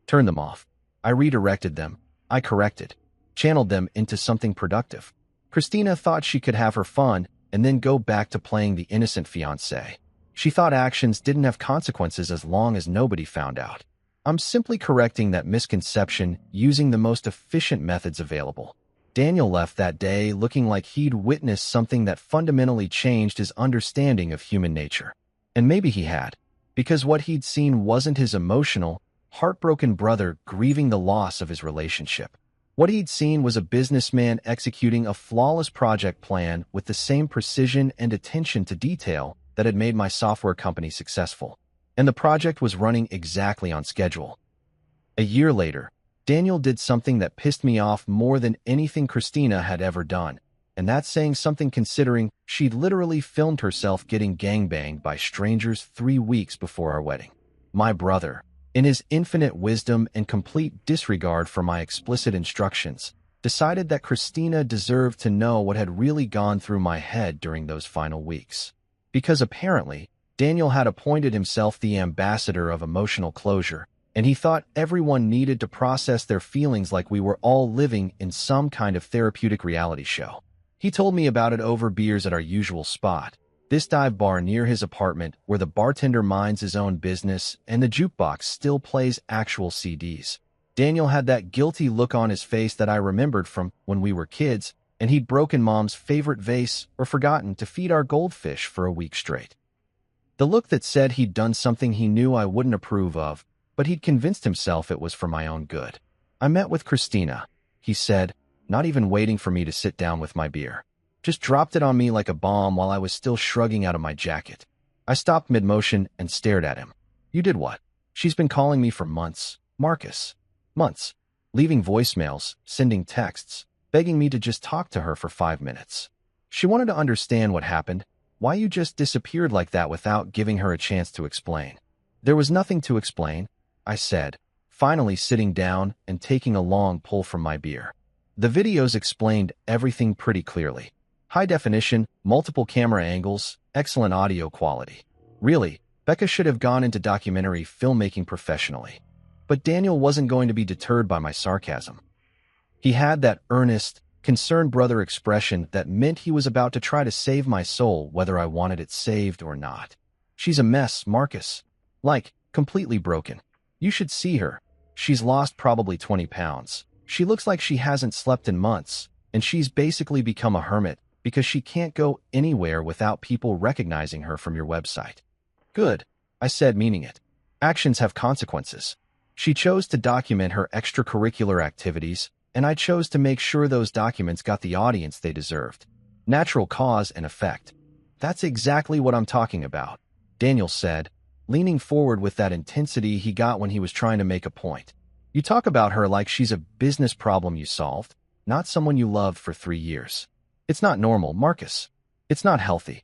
turn them off." I redirected them. I corrected, channeled them into something productive. Christina thought she could have her fun and then go back to playing the innocent fiancé. She thought actions didn't have consequences as long as nobody found out. I'm simply correcting that misconception using the most efficient methods available. Daniel left that day looking like he'd witnessed something that fundamentally changed his understanding of human nature. And maybe he had, because what he'd seen wasn't his emotional, heartbroken brother grieving the loss of his relationship. What he'd seen was a businessman executing a flawless project plan with the same precision and attention to detail that had made my software company successful. And the project was running exactly on schedule. A year later, Daniel did something that pissed me off more than anything Christina had ever done. And that's saying something considering she'd literally filmed herself getting gangbanged by strangers 3 weeks before our wedding. My brother, in his infinite wisdom and complete disregard for my explicit instructions, decided that Christina deserved to know what had really gone through my head during those final weeks. Because apparently, Daniel had appointed himself the ambassador of emotional closure, and he thought everyone needed to process their feelings like we were all living in some kind of therapeutic reality show. He told me about it over beers at our usual spot, this dive bar near his apartment where the bartender minds his own business and the jukebox still plays actual CDs. Daniel had that guilty look on his face that I remembered from when we were kids, and he'd broken Mom's favorite vase or forgotten to feed our goldfish for a week straight. The look that said he'd done something he knew I wouldn't approve of, but he'd convinced himself it was for my own good. I met with Christina, he said, not even waiting for me to sit down with my beer. Just dropped it on me like a bomb while I was still shrugging out of my jacket. I stopped mid-motion and stared at him. You did what? She's been calling me for months, Marcus. Months. Leaving voicemails, sending texts, begging me to just talk to her for 5 minutes. She wanted to understand what happened, why you just disappeared like that without giving her a chance to explain. There was nothing to explain, I said, finally sitting down and taking a long pull from my beer. The videos explained everything pretty clearly. High definition, multiple camera angles, excellent audio quality. Really, Becca should have gone into documentary filmmaking professionally. But Daniel wasn't going to be deterred by my sarcasm. He had that earnest, concerned brother expression that meant he was about to try to save my soul whether I wanted it saved or not. She's a mess, Marcus. Like, completely broken. You should see her. She's lost probably 20 pounds. She looks like she hasn't slept in months, and she's basically become a hermit because she can't go anywhere without people recognizing her from your website. Good, I said, meaning it. Actions have consequences. She chose to document her extracurricular activities, and I chose to make sure those documents got the audience they deserved. Natural cause and effect. That's exactly what I'm talking about, Daniel said, leaning forward with that intensity he got when he was trying to make a point. You talk about her like she's a business problem you solved, not someone you loved for 3 years. It's not normal, Marcus. It's not healthy.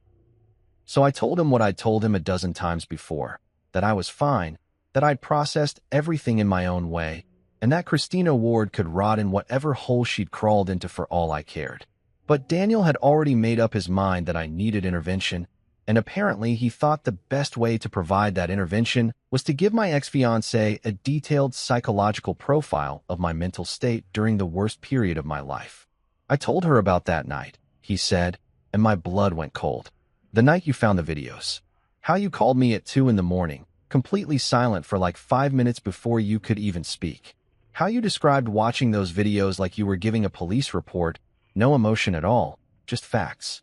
So I told him what I'd told him a dozen times before, that I was fine, that I'd processed everything in my own way, and that Christina Ward could rot in whatever hole she'd crawled into for all I cared. But Daniel had already made up his mind that I needed intervention, and apparently he thought the best way to provide that intervention was to give my ex-fiancée a detailed psychological profile of my mental state during the worst period of my life. I told her about that night, he said, and my blood went cold. The night you found the videos. How you called me at 2 a.m, completely silent for like 5 minutes before you could even speak. How you described watching those videos like you were giving a police report, no emotion at all, just facts.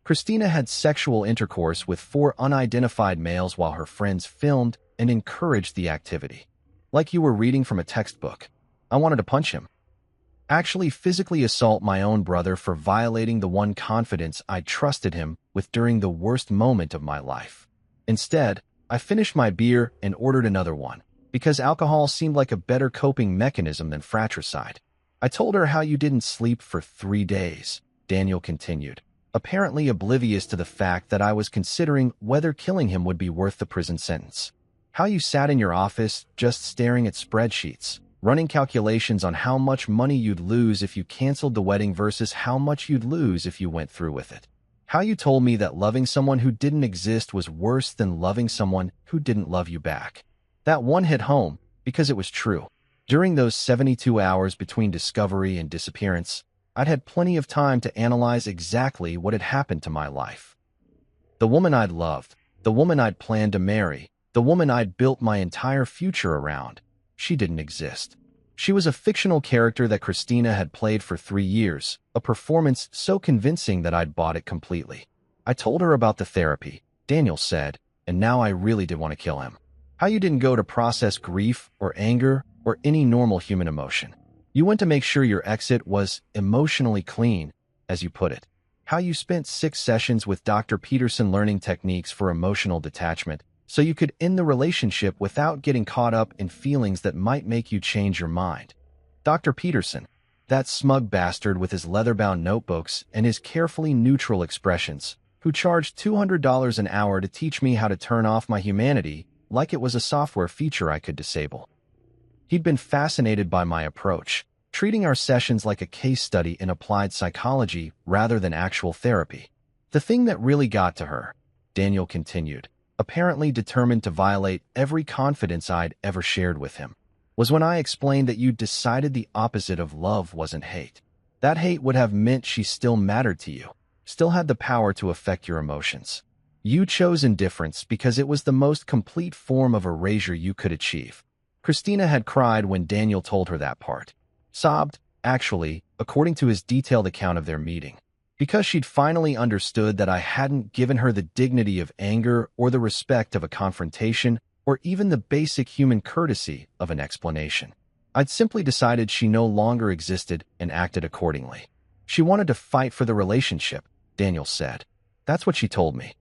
Christina had sexual intercourse with 4 unidentified males while her friends filmed and encouraged the activity. Like you were reading from a textbook. I wanted to punch him. Actually physically assault my own brother for violating the one confidence I trusted him with during the worst moment of my life. Instead, I finished my beer and ordered another one, because alcohol seemed like a better coping mechanism than fratricide. I told her how you didn't sleep for 3 days, Daniel continued, apparently oblivious to the fact that I was considering whether killing him would be worth the prison sentence. How you sat in your office just staring at spreadsheets, running calculations on how much money you'd lose if you canceled the wedding versus how much you'd lose if you went through with it. How you told me that loving someone who didn't exist was worse than loving someone who didn't love you back. That one hit home because it was true. During those 72 hours between discovery and disappearance, I'd had plenty of time to analyze exactly what had happened to my life. The woman I'd loved, the woman I'd planned to marry, the woman I'd built my entire future around, she didn't exist. She was a fictional character that Christina had played for 3 years, a performance so convincing that I'd bought it completely. I told her about the therapy, Daniel said, and now I really did want to kill him. How you didn't go to process grief or anger or any normal human emotion. You went to make sure your exit was emotionally clean, as you put it. How you spent 6 sessions with Dr. Peterson learning techniques for emotional detachment, so you could end the relationship without getting caught up in feelings that might make you change your mind. Dr. Peterson. That smug bastard with his leather-bound notebooks and his carefully neutral expressions, who charged $200 an hour to teach me how to turn off my humanity like it was a software feature I could disable. He'd been fascinated by my approach, treating our sessions like a case study in applied psychology rather than actual therapy. The thing that really got to her, Daniel continued, apparently determined to violate every confidence I'd ever shared with him, was when I explained that you'd decided the opposite of love wasn't hate. That hate would have meant she still mattered to you, still had the power to affect your emotions. You chose indifference because it was the most complete form of erasure you could achieve. Christina had cried when Daniel told her that part. Sobbed, actually, according to his detailed account of their meeting, because she'd finally understood that I hadn't given her the dignity of anger or the respect of a confrontation or even the basic human courtesy of an explanation. I'd simply decided she no longer existed and acted accordingly. She wanted to fight for the relationship, Daniel said. That's what she told me.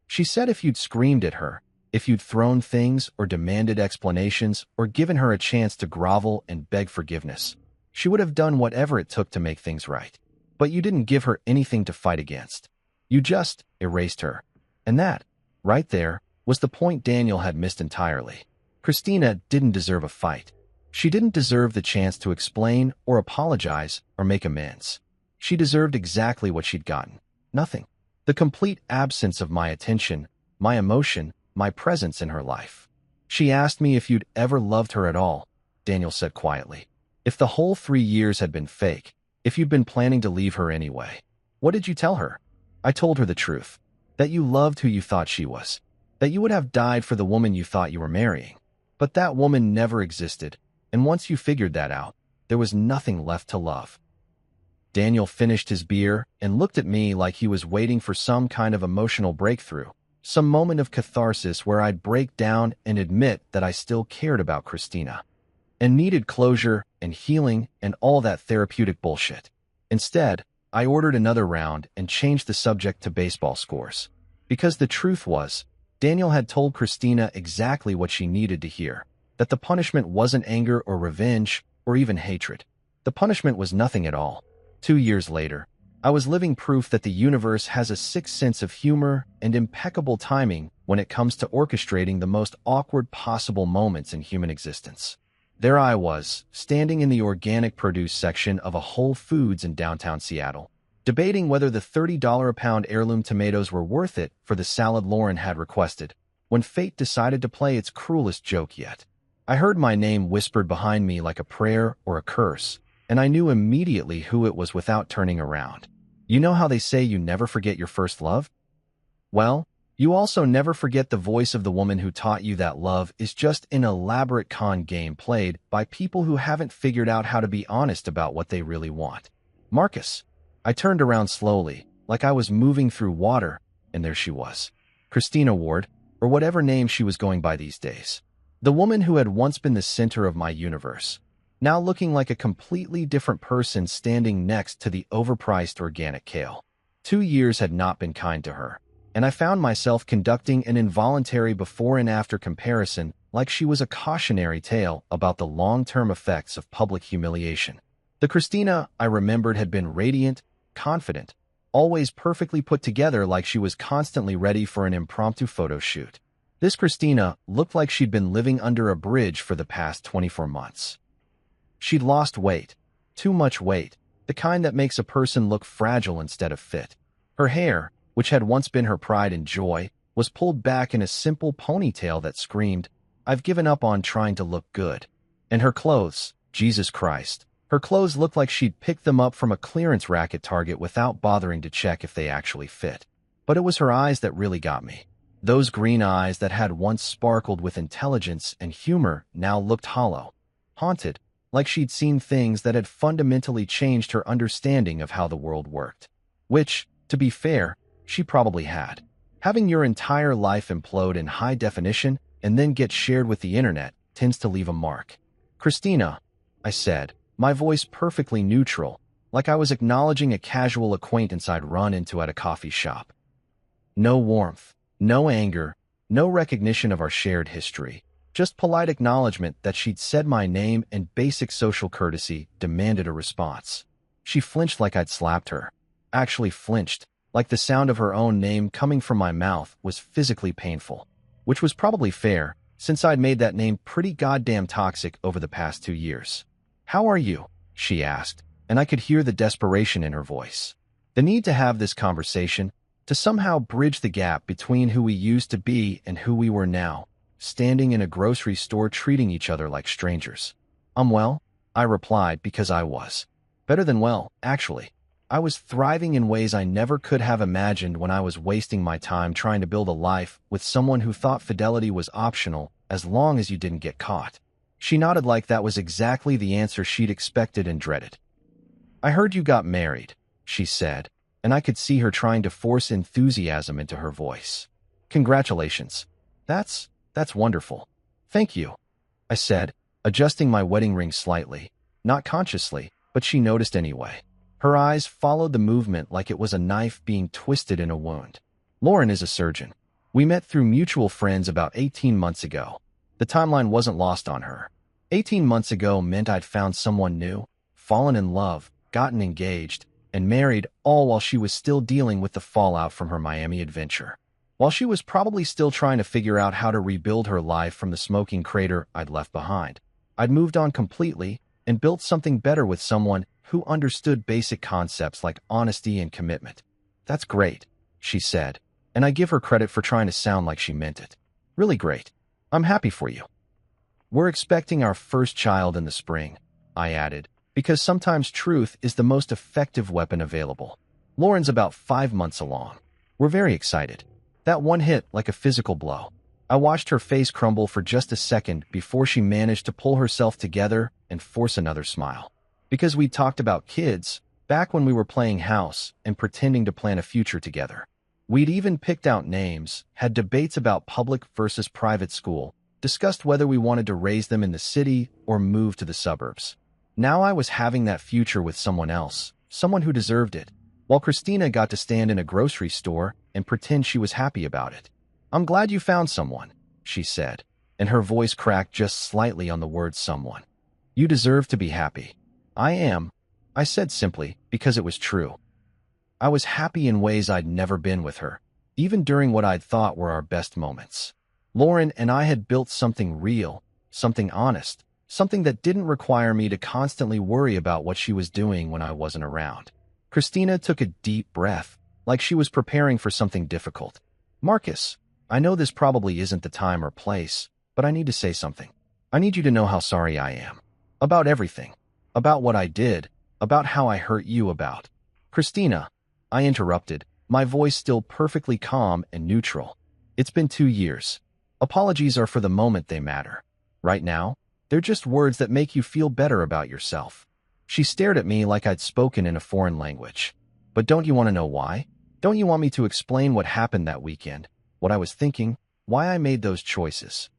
She said if you'd screamed at her, if you'd thrown things or demanded explanations or given her a chance to grovel and beg forgiveness, she would have done whatever it took to make things right. But you didn't give her anything to fight against. You just erased her. And that, right there, was the point Daniel had missed entirely. Christina didn't deserve a fight. She didn't deserve the chance to explain or apologize or make amends. She deserved exactly what she'd gotten. Nothing. The complete absence of my attention, my emotion, my presence in her life. She asked me if you'd ever loved her at all, Daniel said quietly. If the whole 3 years had been fake, if you'd been planning to leave her anyway. What did you tell her? I told her the truth. That you loved who you thought she was. That you would have died for the woman you thought you were marrying. But that woman never existed, and once you figured that out, there was nothing left to love. Daniel finished his beer and looked at me like he was waiting for some kind of emotional breakthrough, some moment of catharsis where I'd break down and admit that I still cared about Christina and needed closure and healing and all that therapeutic bullshit. Instead, I ordered another round and changed the subject to baseball scores. Because the truth was, Daniel had told Christina exactly what she needed to hear, that the punishment wasn't anger or revenge or even hatred. The punishment was nothing at all. 2 years later, I was living proof that the universe has a sixth sense of humor and impeccable timing when it comes to orchestrating the most awkward possible moments in human existence. There I was, standing in the organic produce section of a Whole Foods in downtown Seattle, debating whether the $30 a pound heirloom tomatoes were worth it for the salad Lauren had requested, when fate decided to play its cruelest joke yet. I heard my name whispered behind me like a prayer or a curse, and I knew immediately who it was without turning around. You know how they say you never forget your first love? Well, you also never forget the voice of the woman who taught you that love is just an elaborate con game played by people who haven't figured out how to be honest about what they really want. Marcus. I turned around slowly, like I was moving through water, and there she was. Christina Ward, or whatever name she was going by these days. The woman who had once been the center of my universe, now looking like a completely different person standing next to the overpriced organic kale. 2 years had not been kind to her, and I found myself conducting an involuntary before and after comparison like she was a cautionary tale about the long-term effects of public humiliation. The Christina I remembered had been radiant, confident, always perfectly put together like she was constantly ready for an impromptu photo shoot. This Christina looked like she'd been living under a bridge for the past 24 months. She'd lost weight, too much weight, the kind that makes a person look fragile instead of fit. Her hair, which had once been her pride and joy, was pulled back in a simple ponytail that screamed, "I've given up on trying to look good." And her clothes, Jesus Christ, her clothes looked like she'd picked them up from a clearance rack at Target without bothering to check if they actually fit. But it was her eyes that really got me. Those green eyes that had once sparkled with intelligence and humor now looked hollow, haunted, like she'd seen things that had fundamentally changed her understanding of how the world worked. Which, to be fair, she probably had. Having your entire life implode in high definition and then get shared with the internet tends to leave a mark. "Christina," I said, my voice perfectly neutral, like I was acknowledging a casual acquaintance I'd run into at a coffee shop. No warmth, no anger, no recognition of our shared history. Just polite acknowledgement that she'd said my name and basic social courtesy demanded a response. She flinched like I'd slapped her. Actually flinched, like the sound of her own name coming from my mouth was physically painful. Which was probably fair, since I'd made that name pretty goddamn toxic over the past 2 years. "How are you?" she asked, and I could hear the desperation in her voice. The need to have this conversation, to somehow bridge the gap between who we used to be and who we were now, standing in a grocery store treating each other like strangers. "I'm well," I replied, because I was. Better than well, actually. I was thriving in ways I never could have imagined when I was wasting my time trying to build a life with someone who thought fidelity was optional as long as you didn't get caught. She nodded like that was exactly the answer she'd expected and dreaded. "I heard you got married," she said, and I could see her trying to force enthusiasm into her voice. "Congratulations. That's wonderful." "Thank you," I said, adjusting my wedding ring slightly, not consciously, but she noticed anyway. Her eyes followed the movement like it was a knife being twisted in a wound. "Lauren is a surgeon. We met through mutual friends about 18 months ago." The timeline wasn't lost on her. 18 months ago meant I'd found someone new, fallen in love, gotten engaged, and married, all while she was still dealing with the fallout from her Miami adventure. While she was probably still trying to figure out how to rebuild her life from the smoking crater I'd left behind, I'd moved on completely and built something better with someone who understood basic concepts like honesty and commitment. "That's great," she said, and I give her credit for trying to sound like she meant it. "Really great. I'm happy for you." "We're expecting our first child in the spring," I added, because sometimes truth is the most effective weapon available. "Lauren's about 5 months along. We're very excited." That one hit like a physical blow. I watched her face crumble for just a second before she managed to pull herself together and force another smile. Because we talked about kids back when we were playing house and pretending to plan a future together. We'd even picked out names, had debates about public versus private school, discussed whether we wanted to raise them in the city or move to the suburbs. Now I was having that future with someone else, someone who deserved it, while Christina got to stand in a grocery store and pretend she was happy about it. "I'm glad you found someone," she said, and her voice cracked just slightly on the word someone. "You deserve to be happy." "I am," I said simply, because it was true. I was happy in ways I'd never been with her, even during what I'd thought were our best moments. Lauren and I had built something real, something honest, something that didn't require me to constantly worry about what she was doing when I wasn't around. Christina took a deep breath, like she was preparing for something difficult. "Marcus, I know this probably isn't the time or place, but I need to say something. I need you to know how sorry I am. About everything. About what I did. About how I hurt you about." "Christina," I interrupted, my voice still perfectly calm and neutral. "It's been 2 years. Apologies are for the moment they matter. Right now, they're just words that make you feel better about yourself." She stared at me like I'd spoken in a foreign language. "But don't you want to know why? Don't you want me to explain what happened that weekend, what I was thinking, why I made those choices?"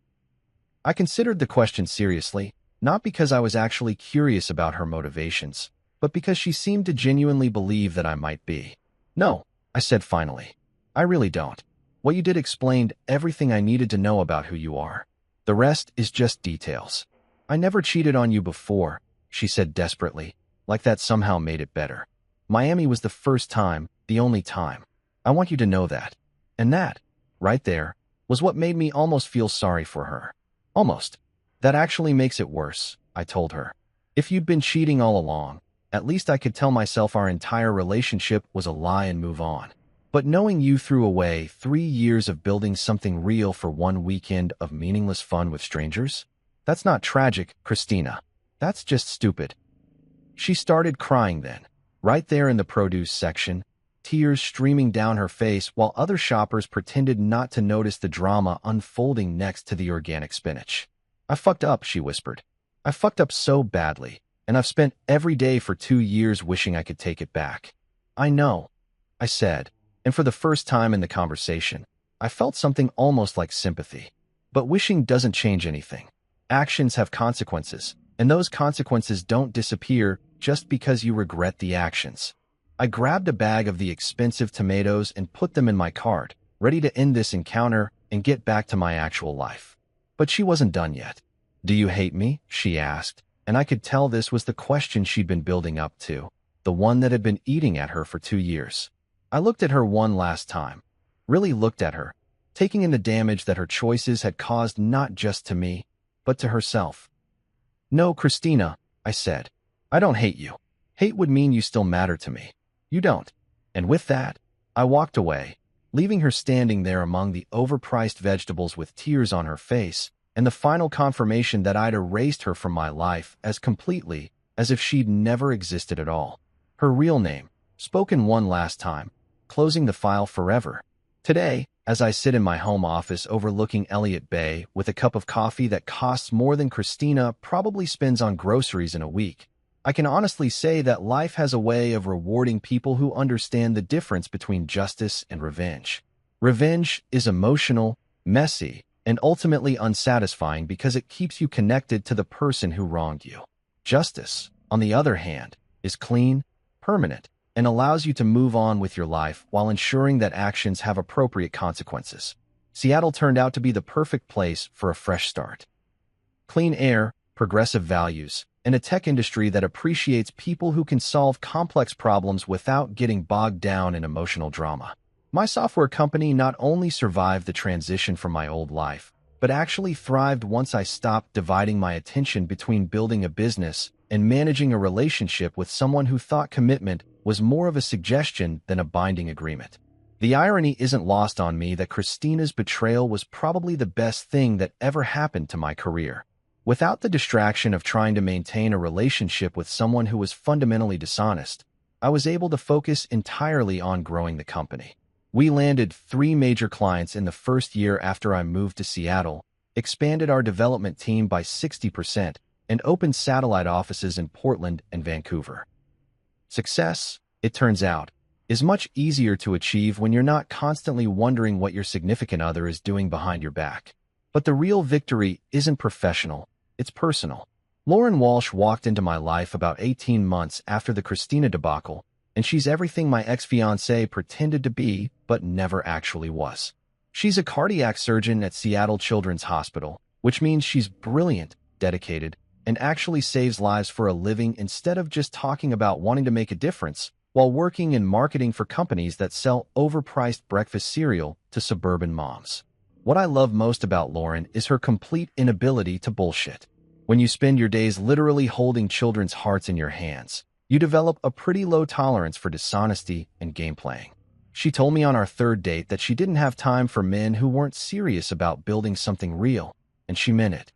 I considered the question seriously, not because I was actually curious about her motivations, but because she seemed to genuinely believe that I might be. "No," I said finally. "I really don't. What you did explained everything I needed to know about who you are. The rest is just details. I never cheated on you before," she said desperately, like that somehow made it better. "Miami was the first time, the only time. I want you to know that." And that, right there, was what made me almost feel sorry for her. Almost. "That actually makes it worse," I told her. "If you'd been cheating all along, at least I could tell myself our entire relationship was a lie and move on. But knowing you threw away 3 years of building something real for one weekend of meaningless fun with strangers? That's not tragic, Christina. That's just stupid." She started crying then, right there in the produce section, tears streaming down her face while other shoppers pretended not to notice the drama unfolding next to the organic spinach. "I fucked up," she whispered. "I fucked up so badly, and I've spent every day for 2 years wishing I could take it back." "I know," I said, and for the first time in the conversation, I felt something almost like sympathy. But wishing doesn't change anything. Actions have consequences, and those consequences don't disappear just because you regret the actions. I grabbed a bag of the expensive tomatoes and put them in my cart, ready to end this encounter and get back to my actual life. But she wasn't done yet. "Do you hate me?" she asked, and I could tell this was the question she'd been building up to, the one that had been eating at her for 2 years. I looked at her one last time, really looked at her, taking in the damage that her choices had caused not just to me, but to herself. "No, Christina," I said. "I don't hate you. Hate would mean you still matter to me. You don't." And with that, I walked away, leaving her standing there among the overpriced vegetables with tears on her face, and the final confirmation that I'd erased her from my life as completely as if she'd never existed at all. Her real name, spoken one last time, closing the file forever. Today, as I sit in my home office overlooking Elliott Bay with a cup of coffee that costs more than Christina probably spends on groceries in a week, I can honestly say that life has a way of rewarding people who understand the difference between justice and revenge. Revenge is emotional, messy, and ultimately unsatisfying because it keeps you connected to the person who wronged you. Justice, on the other hand, is clean, permanent, and allows you to move on with your life while ensuring that actions have appropriate consequences. Seattle turned out to be the perfect place for a fresh start. Clean air, progressive values, and a tech industry that appreciates people who can solve complex problems without getting bogged down in emotional drama. My software company not only survived the transition from my old life, but actually thrived once I stopped dividing my attention between building a business and managing a relationship with someone who thought commitment was more of a suggestion than a binding agreement. The irony isn't lost on me that Christina's betrayal was probably the best thing that ever happened to my career. Without the distraction of trying to maintain a relationship with someone who was fundamentally dishonest, I was able to focus entirely on growing the company. We landed 3 major clients in the first year after I moved to Seattle, expanded our development team by 60%, and opened satellite offices in Portland and Vancouver. Success, it turns out, is much easier to achieve when you're not constantly wondering what your significant other is doing behind your back. But the real victory isn't professional, it's personal. Lauren Walsh walked into my life about 18 months after the Christina debacle, and she's everything my ex-fiancé pretended to be but never actually was. She's a cardiac surgeon at Seattle Children's Hospital, which means she's brilliant, dedicated, and actually saves lives for a living instead of just talking about wanting to make a difference while working in marketing for companies that sell overpriced breakfast cereal to suburban moms. What I love most about Lauren is her complete inability to bullshit. When you spend your days literally holding children's hearts in your hands, you develop a pretty low tolerance for dishonesty and game playing. She told me on our 3rd date that she didn't have time for men who weren't serious about building something real, and she meant it.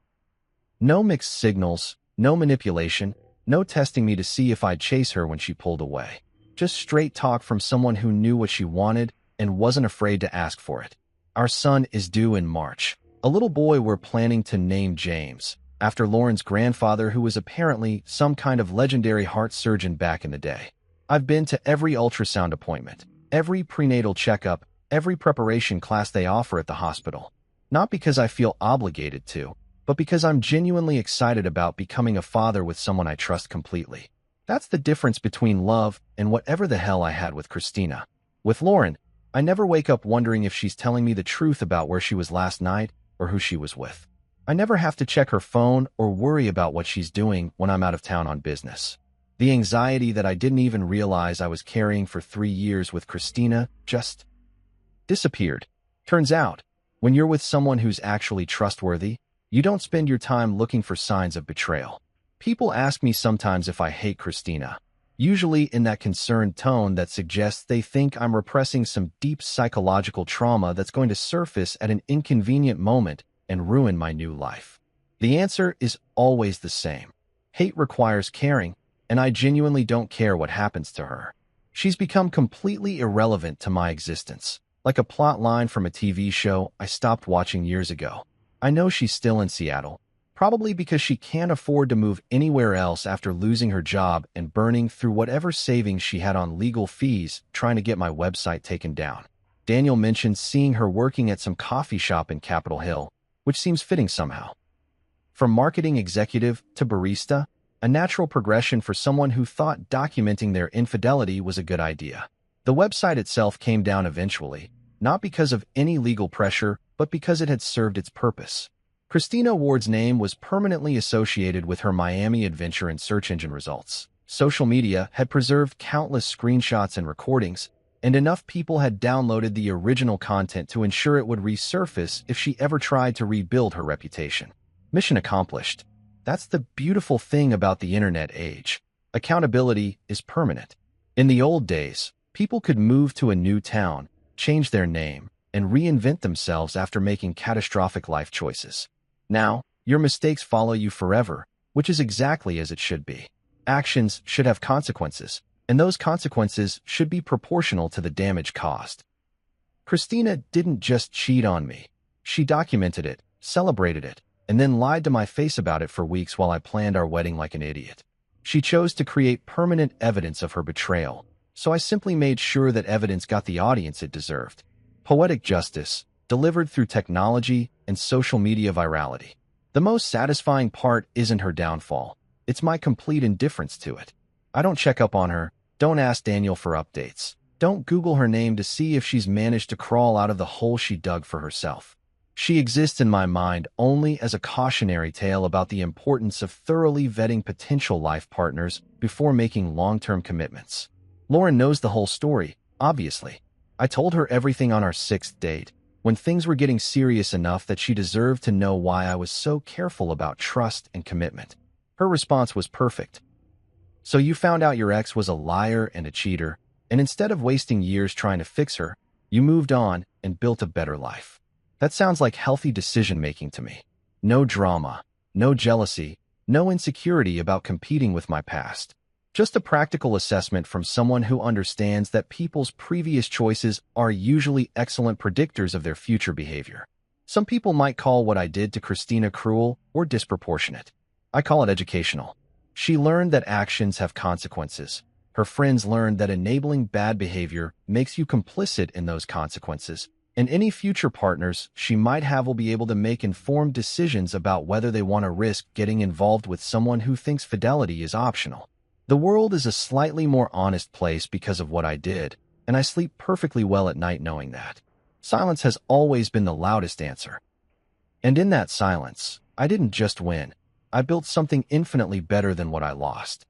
No mixed signals, no manipulation, no testing me to see if I'd chase her when she pulled away. Just straight talk from someone who knew what she wanted and wasn't afraid to ask for it. Our son is due in March, a little boy we're planning to name James, after Lauren's grandfather who was apparently some kind of legendary heart surgeon back in the day. I've been to every ultrasound appointment, every prenatal checkup, every preparation class they offer at the hospital. Not because I feel obligated to, but because I'm genuinely excited about becoming a father with someone I trust completely. That's the difference between love and whatever the hell I had with Christina. With Lauren, I never wake up wondering if she's telling me the truth about where she was last night or who she was with. I never have to check her phone or worry about what she's doing when I'm out of town on business. The anxiety that I didn't even realize I was carrying for 3 years with Christina just disappeared. Turns out, when you're with someone who's actually trustworthy, you don't spend your time looking for signs of betrayal. People ask me sometimes if I hate Christina, usually in that concerned tone that suggests they think I'm repressing some deep psychological trauma that's going to surface at an inconvenient moment and ruin my new life. The answer is always the same. Hate requires caring, and I genuinely don't care what happens to her. She's become completely irrelevant to my existence, like a plot line from a TV show I stopped watching years ago. I know she's still in Seattle, probably because she can't afford to move anywhere else after losing her job and burning through whatever savings she had on legal fees trying to get my website taken down. Daniel mentioned seeing her working at some coffee shop in Capitol Hill, which seems fitting somehow. From marketing executive to barista, a natural progression for someone who thought documenting their infidelity was a good idea. The website itself came down eventually, not because of any legal pressure, but because it had served its purpose. Christina Ward's name was permanently associated with her Miami adventure in search engine results. Social media had preserved countless screenshots and recordings, and enough people had downloaded the original content to ensure it would resurface if she ever tried to rebuild her reputation. Mission accomplished. That's the beautiful thing about the internet age. Accountability is permanent. In the old days, people could move to a new town, change their name, and reinvent themselves after making catastrophic life choices. Now, your mistakes follow you forever, which is exactly as it should be. Actions should have consequences, and those consequences should be proportional to the damage caused. Christina didn't just cheat on me. She documented it, celebrated it, and then lied to my face about it for weeks while I planned our wedding like an idiot. She chose to create permanent evidence of her betrayal, so I simply made sure that evidence got the audience it deserved. Poetic justice, delivered through technology and social media virality. The most satisfying part isn't her downfall. It's my complete indifference to it. I don't check up on her, don't ask Daniel for updates, don't Google her name to see if she's managed to crawl out of the hole she dug for herself. She exists in my mind only as a cautionary tale about the importance of thoroughly vetting potential life partners before making long-term commitments. Lauren knows the whole story, obviously. I told her everything on our 6th date, when things were getting serious enough that she deserved to know why I was so careful about trust and commitment. Her response was perfect. So you found out your ex was a liar and a cheater, and instead of wasting years trying to fix her, you moved on and built a better life. That sounds like healthy decision-making to me. No drama, no jealousy, no insecurity about competing with my past. Just a practical assessment from someone who understands that people's previous choices are usually excellent predictors of their future behavior. Some people might call what I did to Christina cruel or disproportionate. I call it educational. She learned that actions have consequences. Her friends learned that enabling bad behavior makes you complicit in those consequences, and any future partners she might have will be able to make informed decisions about whether they want to risk getting involved with someone who thinks fidelity is optional. The world is a slightly more honest place because of what I did, and I sleep perfectly well at night knowing that. Silence has always been the loudest answer. And in that silence, I didn't just win. I built something infinitely better than what I lost.